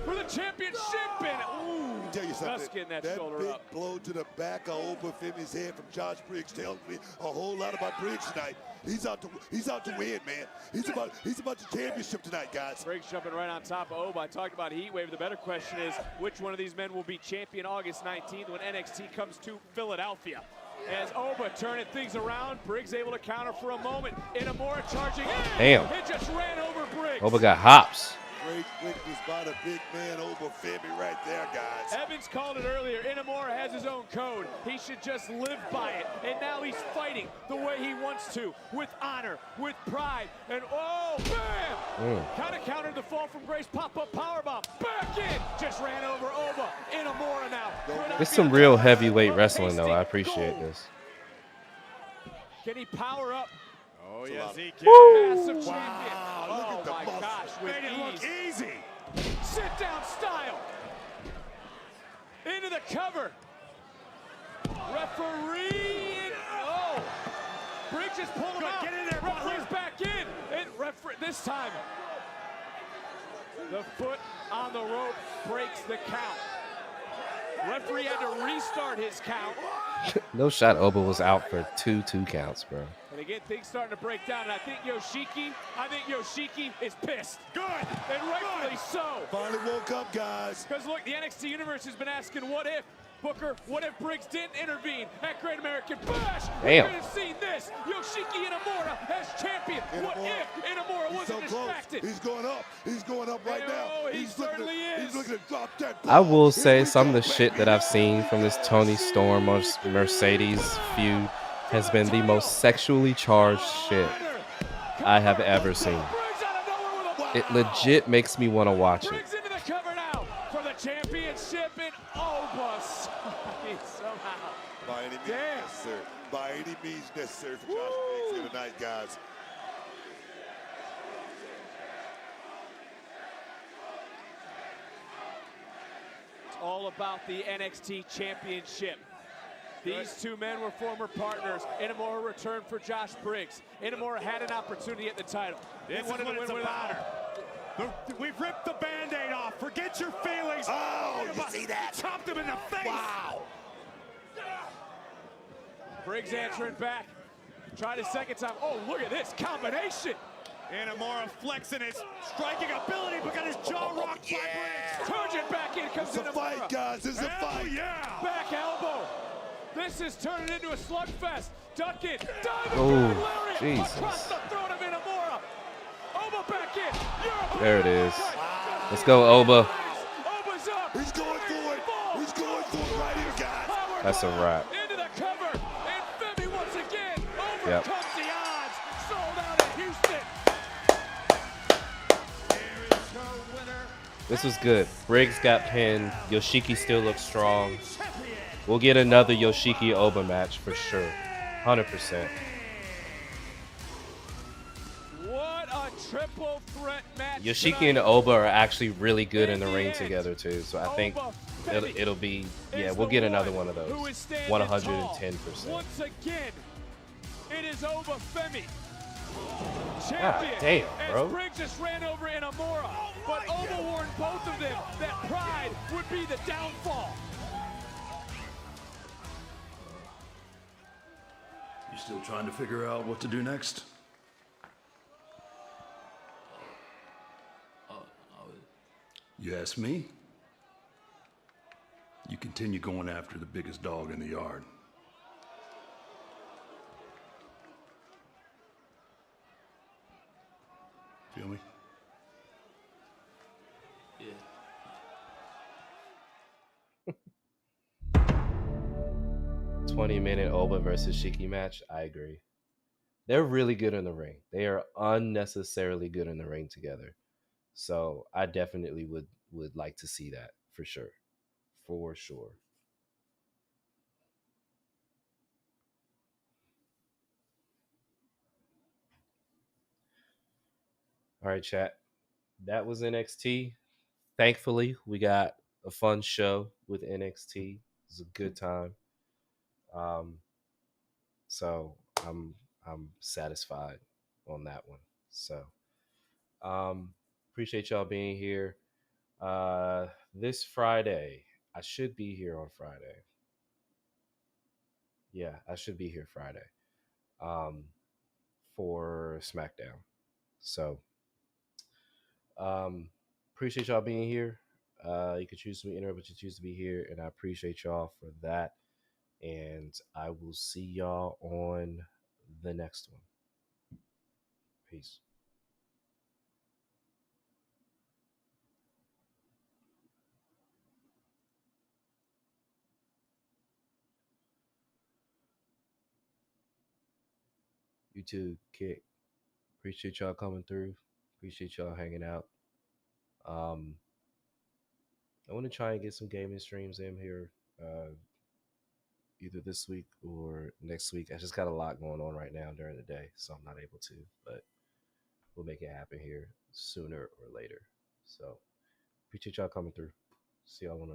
for the championship. And ooh, Tell you something. just getting that big shoulder up. blow to the back of Obafemi's head from Josh Briggs tells me a whole lot about Briggs tonight. He's out to win, man. He's about the championship tonight, guys. Briggs jumping right on top of Oba. I talked about heat wave. The better question is which one of these men will be champion August 19th when NXT comes to Philadelphia. As Oba turning things around, Briggs able to counter for a moment. Inamura charging in. Damn. It just ran over Briggs. Oba got hops. Great quickness by the big man Obafemi right there, guys. Evans called it earlier. Inamura has his own code. He should just live by it. And now he's fighting the way he wants to, with honor, with pride. And oh, bam! Kind of countered the fall from Grace. Pop-up powerbomb. Back in. Just ran over Oba. Inamura now. It's some real heavyweight wrestling, though. I appreciate this. Can he power up? Oh, yes, he can. Massive champion. Wow, Oh, look at the my muscle. gosh. With Made it look ease. easy. Sit down style. Into the cover. Referee. Oh. Briggs just pulled him out. Get in there, Referee's back in. And this time, the foot on the rope breaks the count. Referee had to restart his count. No shot Oba was out for two counts, bro. And again, things starting to break down. And I think Yoshiki is pissed. Good. And rightfully so. Finally woke up, guys. Because look, the NXT universe has been asking, what if, Booker, what if Briggs didn't intervene at Great American Bash? Damn. We could have seen this. Yoshiki Inamura as champion. What if Inamura wasn't distracted? He's going up. He's going up right now. He certainly is. He's looking to drop that. I will say some of the shit that I've seen from this Tony Storm or Mercedes feud has been the most sexually charged shit I have ever seen. It legit makes me want to watch it. Briggs into the cover now for the championship in Oba. Somehow. By any means necessary. By any means necessary for Josh Briggs here tonight, guys. It's all about the NXT championship. These two men were former partners. Inamura returned for Josh Briggs. Inamura had an opportunity at the title. This is what it's about. We've ripped the Band-Aid off. Forget your feelings. Oh, you see that? Chopped him in the face. Wow. Briggs answering back. Tried a second time. Oh, look at this combination. Inamura flexing his striking ability, but got his jaw rocked by Briggs. Charging back in comes It's a Inamura. fight, guys. This is a fight. Yeah. Back elbow. This is turning into a slugfest. Duck it. Oh, Lariat Jesus. across the throat of Inamura. Oba back in. There it is. Let's go, Oba. Oba's up. He's going for it. He's going for it right here, guys. That's a wrap. Into the cover. And Femi once again Yep. overcomes the odds. Sold out in Houston. This was good. Briggs got pinned. Yoshiki still looks strong. We'll get another Yoshiki Oba match for sure. 100%. What a triple threat match. Yoshiki and Oba are actually really good in the ring together too. So I think it'll be, yeah, we'll get another one of those. 110%. Once again, it is Oba Femi. God Champion. damn, bro. As Briggs just ran over Inamura. But Oba warned both of them that pride would be the downfall. You still trying to figure out what to do next? You ask me? You continue going after the biggest dog in the yard. Feel me? Yeah. 20-minute Oba versus Shiki match. I agree. They're really good in the ring. They are unnecessarily good in the ring together. So I definitely would like to see that for sure. For sure. All right, chat. That was NXT. Thankfully, we got a fun show with NXT. It was a good time. So I'm satisfied on that one. So Appreciate y'all being here. This Friday, I should be here on Friday. Yeah, I should be here Friday. For SmackDown. So, appreciate y'all being here. You can choose to be in but you choose to be here, and I appreciate y'all for that. And I will see y'all on the next one. Peace. You too, Kick. Appreciate y'all coming through. Appreciate y'all hanging out. Um, I want to try and get some gaming streams in here, either this week or next week. I just got a lot going on right now during the day, so I'm not able to. But we'll make it happen here sooner or later. So appreciate y'all coming through. See y'all on the